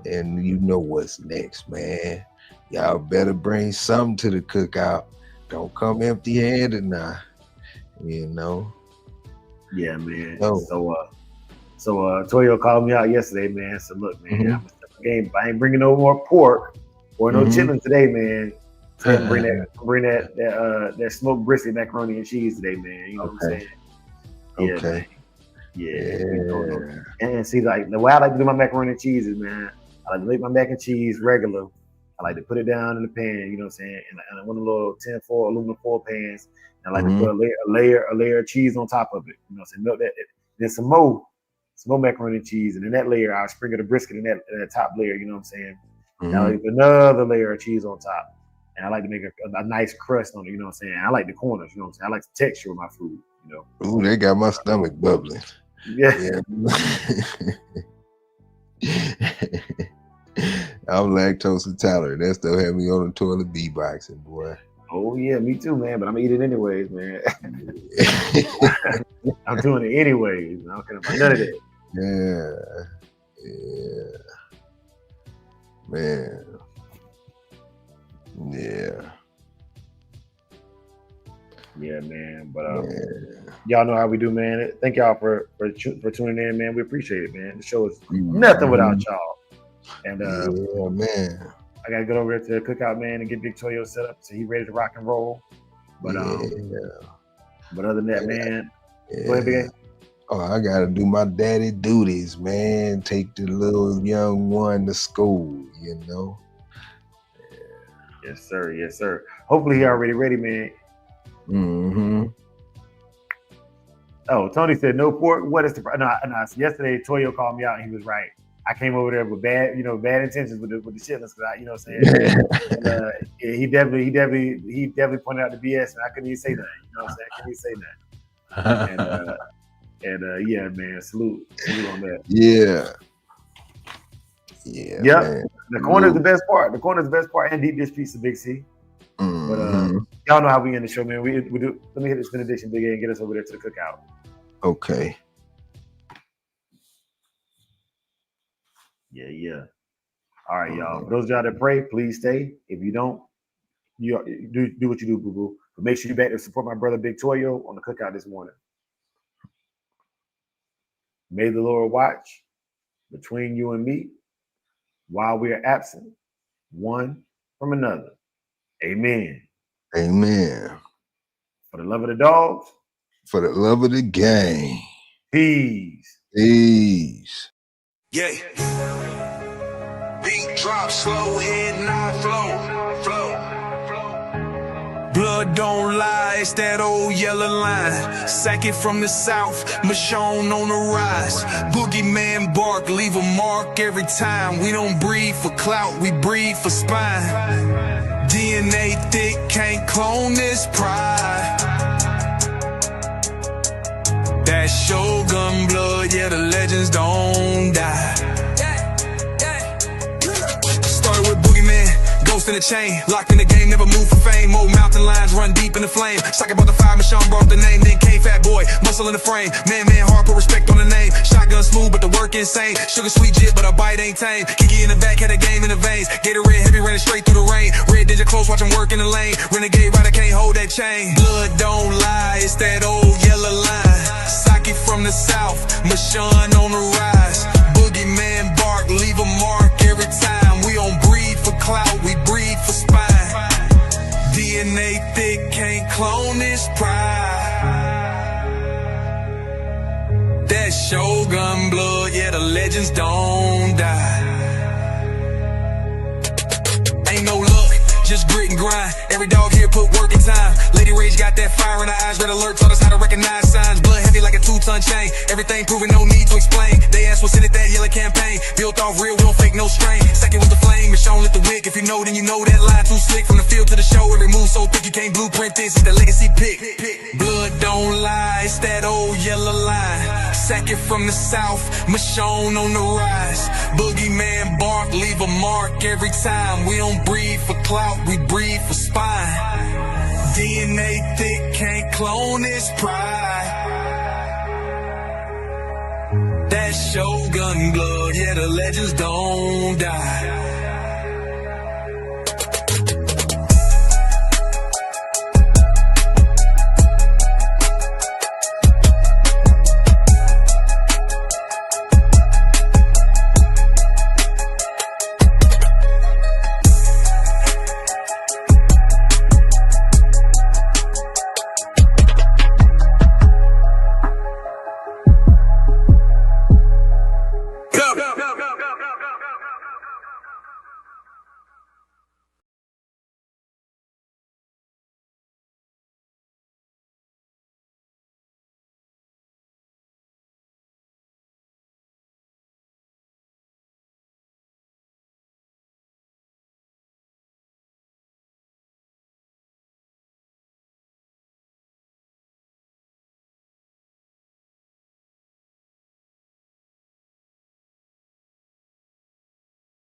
S2: And you know what's next, man. Y'all better bring something to the cookout. Don't come empty-handed now. You know.
S3: Yeah, man.
S2: Oh.
S3: So Toyo called me out yesterday, man. So look, man, I ain't bringing no more pork or no chitlin today, man. So bring that smoked brisket macaroni and cheese today, man. You know what I'm saying? Yeah,
S2: Okay.
S3: Man. Yeah. And see, like the way I like to do my macaroni and cheese is, man, I like to make my mac and cheese regular. I like to put it down in the pan, you know what I'm saying? And one of the little tin foil, aluminum foil pans. And I like to put a layer of cheese on top of it. You know what I'm saying? Melt that. Then some more macaroni and cheese. And in that layer, I'll sprinkle the brisket in that top layer, you know what I'm saying? And I like another layer of cheese on top. And I like to make a nice crust on it, you know what I'm saying? I like the corners, you know what I'm saying? I like the texture of my food, you know?
S2: Ooh, they got my stomach bubbling.
S3: Yeah.
S2: I'm lactose intolerant. That stuff had me on the toilet beatboxing, boy.
S3: Oh yeah, me too, man. But I'm eating anyways, man. I'm doing it anyways. I don't care about none of that.
S2: Yeah, man.
S3: Yeah, man. But y'all know how we do, man. Thank y'all for tuning in, man. We appreciate it, man. The show is nothing without y'all. And
S2: yeah, man.
S3: I gotta go over there to the cookout, man, and get Big Toyo set up so he's ready to rock and roll. But but other than that, man, go ahead, Big A.
S2: Oh, I gotta do my daddy duties, man. Take the little young one to school, you know.
S3: Yes, sir. Yes, sir. Hopefully he already ready, man. Oh, Tony said no pork. What is the no? Yesterday Toyo called me out and he was right. I came over there with bad intentions with the shitless, you know what I'm saying? And, he definitely pointed out the BS, and I couldn't even say that. You know what I'm saying? I couldn't even say that. And yeah, man, salute on that.
S2: Yeah.
S3: Man. The corner is the best part. The corner is the best part, and deep dish pizza, Big C. But y'all know how we end the show, man. We do. Let me hit this benediction, Big A, and get us over there to the cookout.
S2: Okay.
S3: Yeah. All right, y'all. For those of y'all that pray, please stay. If you don't, you do what you do, boo-boo. But make sure you back to support my brother Big Toyo on the cookout this morning. May the Lord watch between you and me while we are absent, one from another. Amen.
S2: Amen. For
S3: the love of the dogs.
S2: For the love of the game.
S3: Peace.
S2: Peace.
S4: Yeah. Beat drop, slow, head not flow. Blood don't lie, it's that old yellow line. Sack it from the south, Michonne on the rise. Boogeyman bark, leave a mark every time. We don't breathe for clout, we breathe for spine. DNA thick, can't clone this pride. That Shogun blood, yeah, the legends don't die. Started with Boogeyman, go ghost in the chain. Locked in the game, never move for fame. Old mountain lions run deep in the flame. Talking about the fire, Michonne brought the name. Then came fat boy, muscle in the frame. Man, hard, put respect on the name. Shotgun smooth, but the work insane. Sugar sweet jit, but a bite ain't tame. Kiki in the back, had a game in the veins. Gatorade heavy, running straight through the rain. Red digit close, watch him work in the lane. Renegade rider can't hold that chain. Blood don't lie, it's that old yellow line. Sake from the south, Michonne on the rise. Boogeyman bark, leave a mark every time. We don't breed for clout, we breed for spine. DNA thick, can't clone this pride. That Shogun blood, yeah, the legends don't die. Ain't no luck, just grit and grind. Every dog here put work in time. Lady Rage got that fire in her eyes. Red alert taught us how to recognize signs. Blood heavy like a 2-ton chain. Everything proven, no need to explain. They asked what's in it, that yellow campaign. Built off real, we don't fake no strain. Second was the flame, Michonne lit the wick. If you know, then you know that line too slick. From the field to the show, every move so thick you can't blueprint this. It's the legacy pick. Blood don't lie, it's that old yellow line. Second from the south, Michonne on the rise. Boogeyman bark, leave a mark every time. We don't breed for clout, we breed for spine. DNA thick, can't clone this pride. That Shogun blood, yeah, the legends don't die.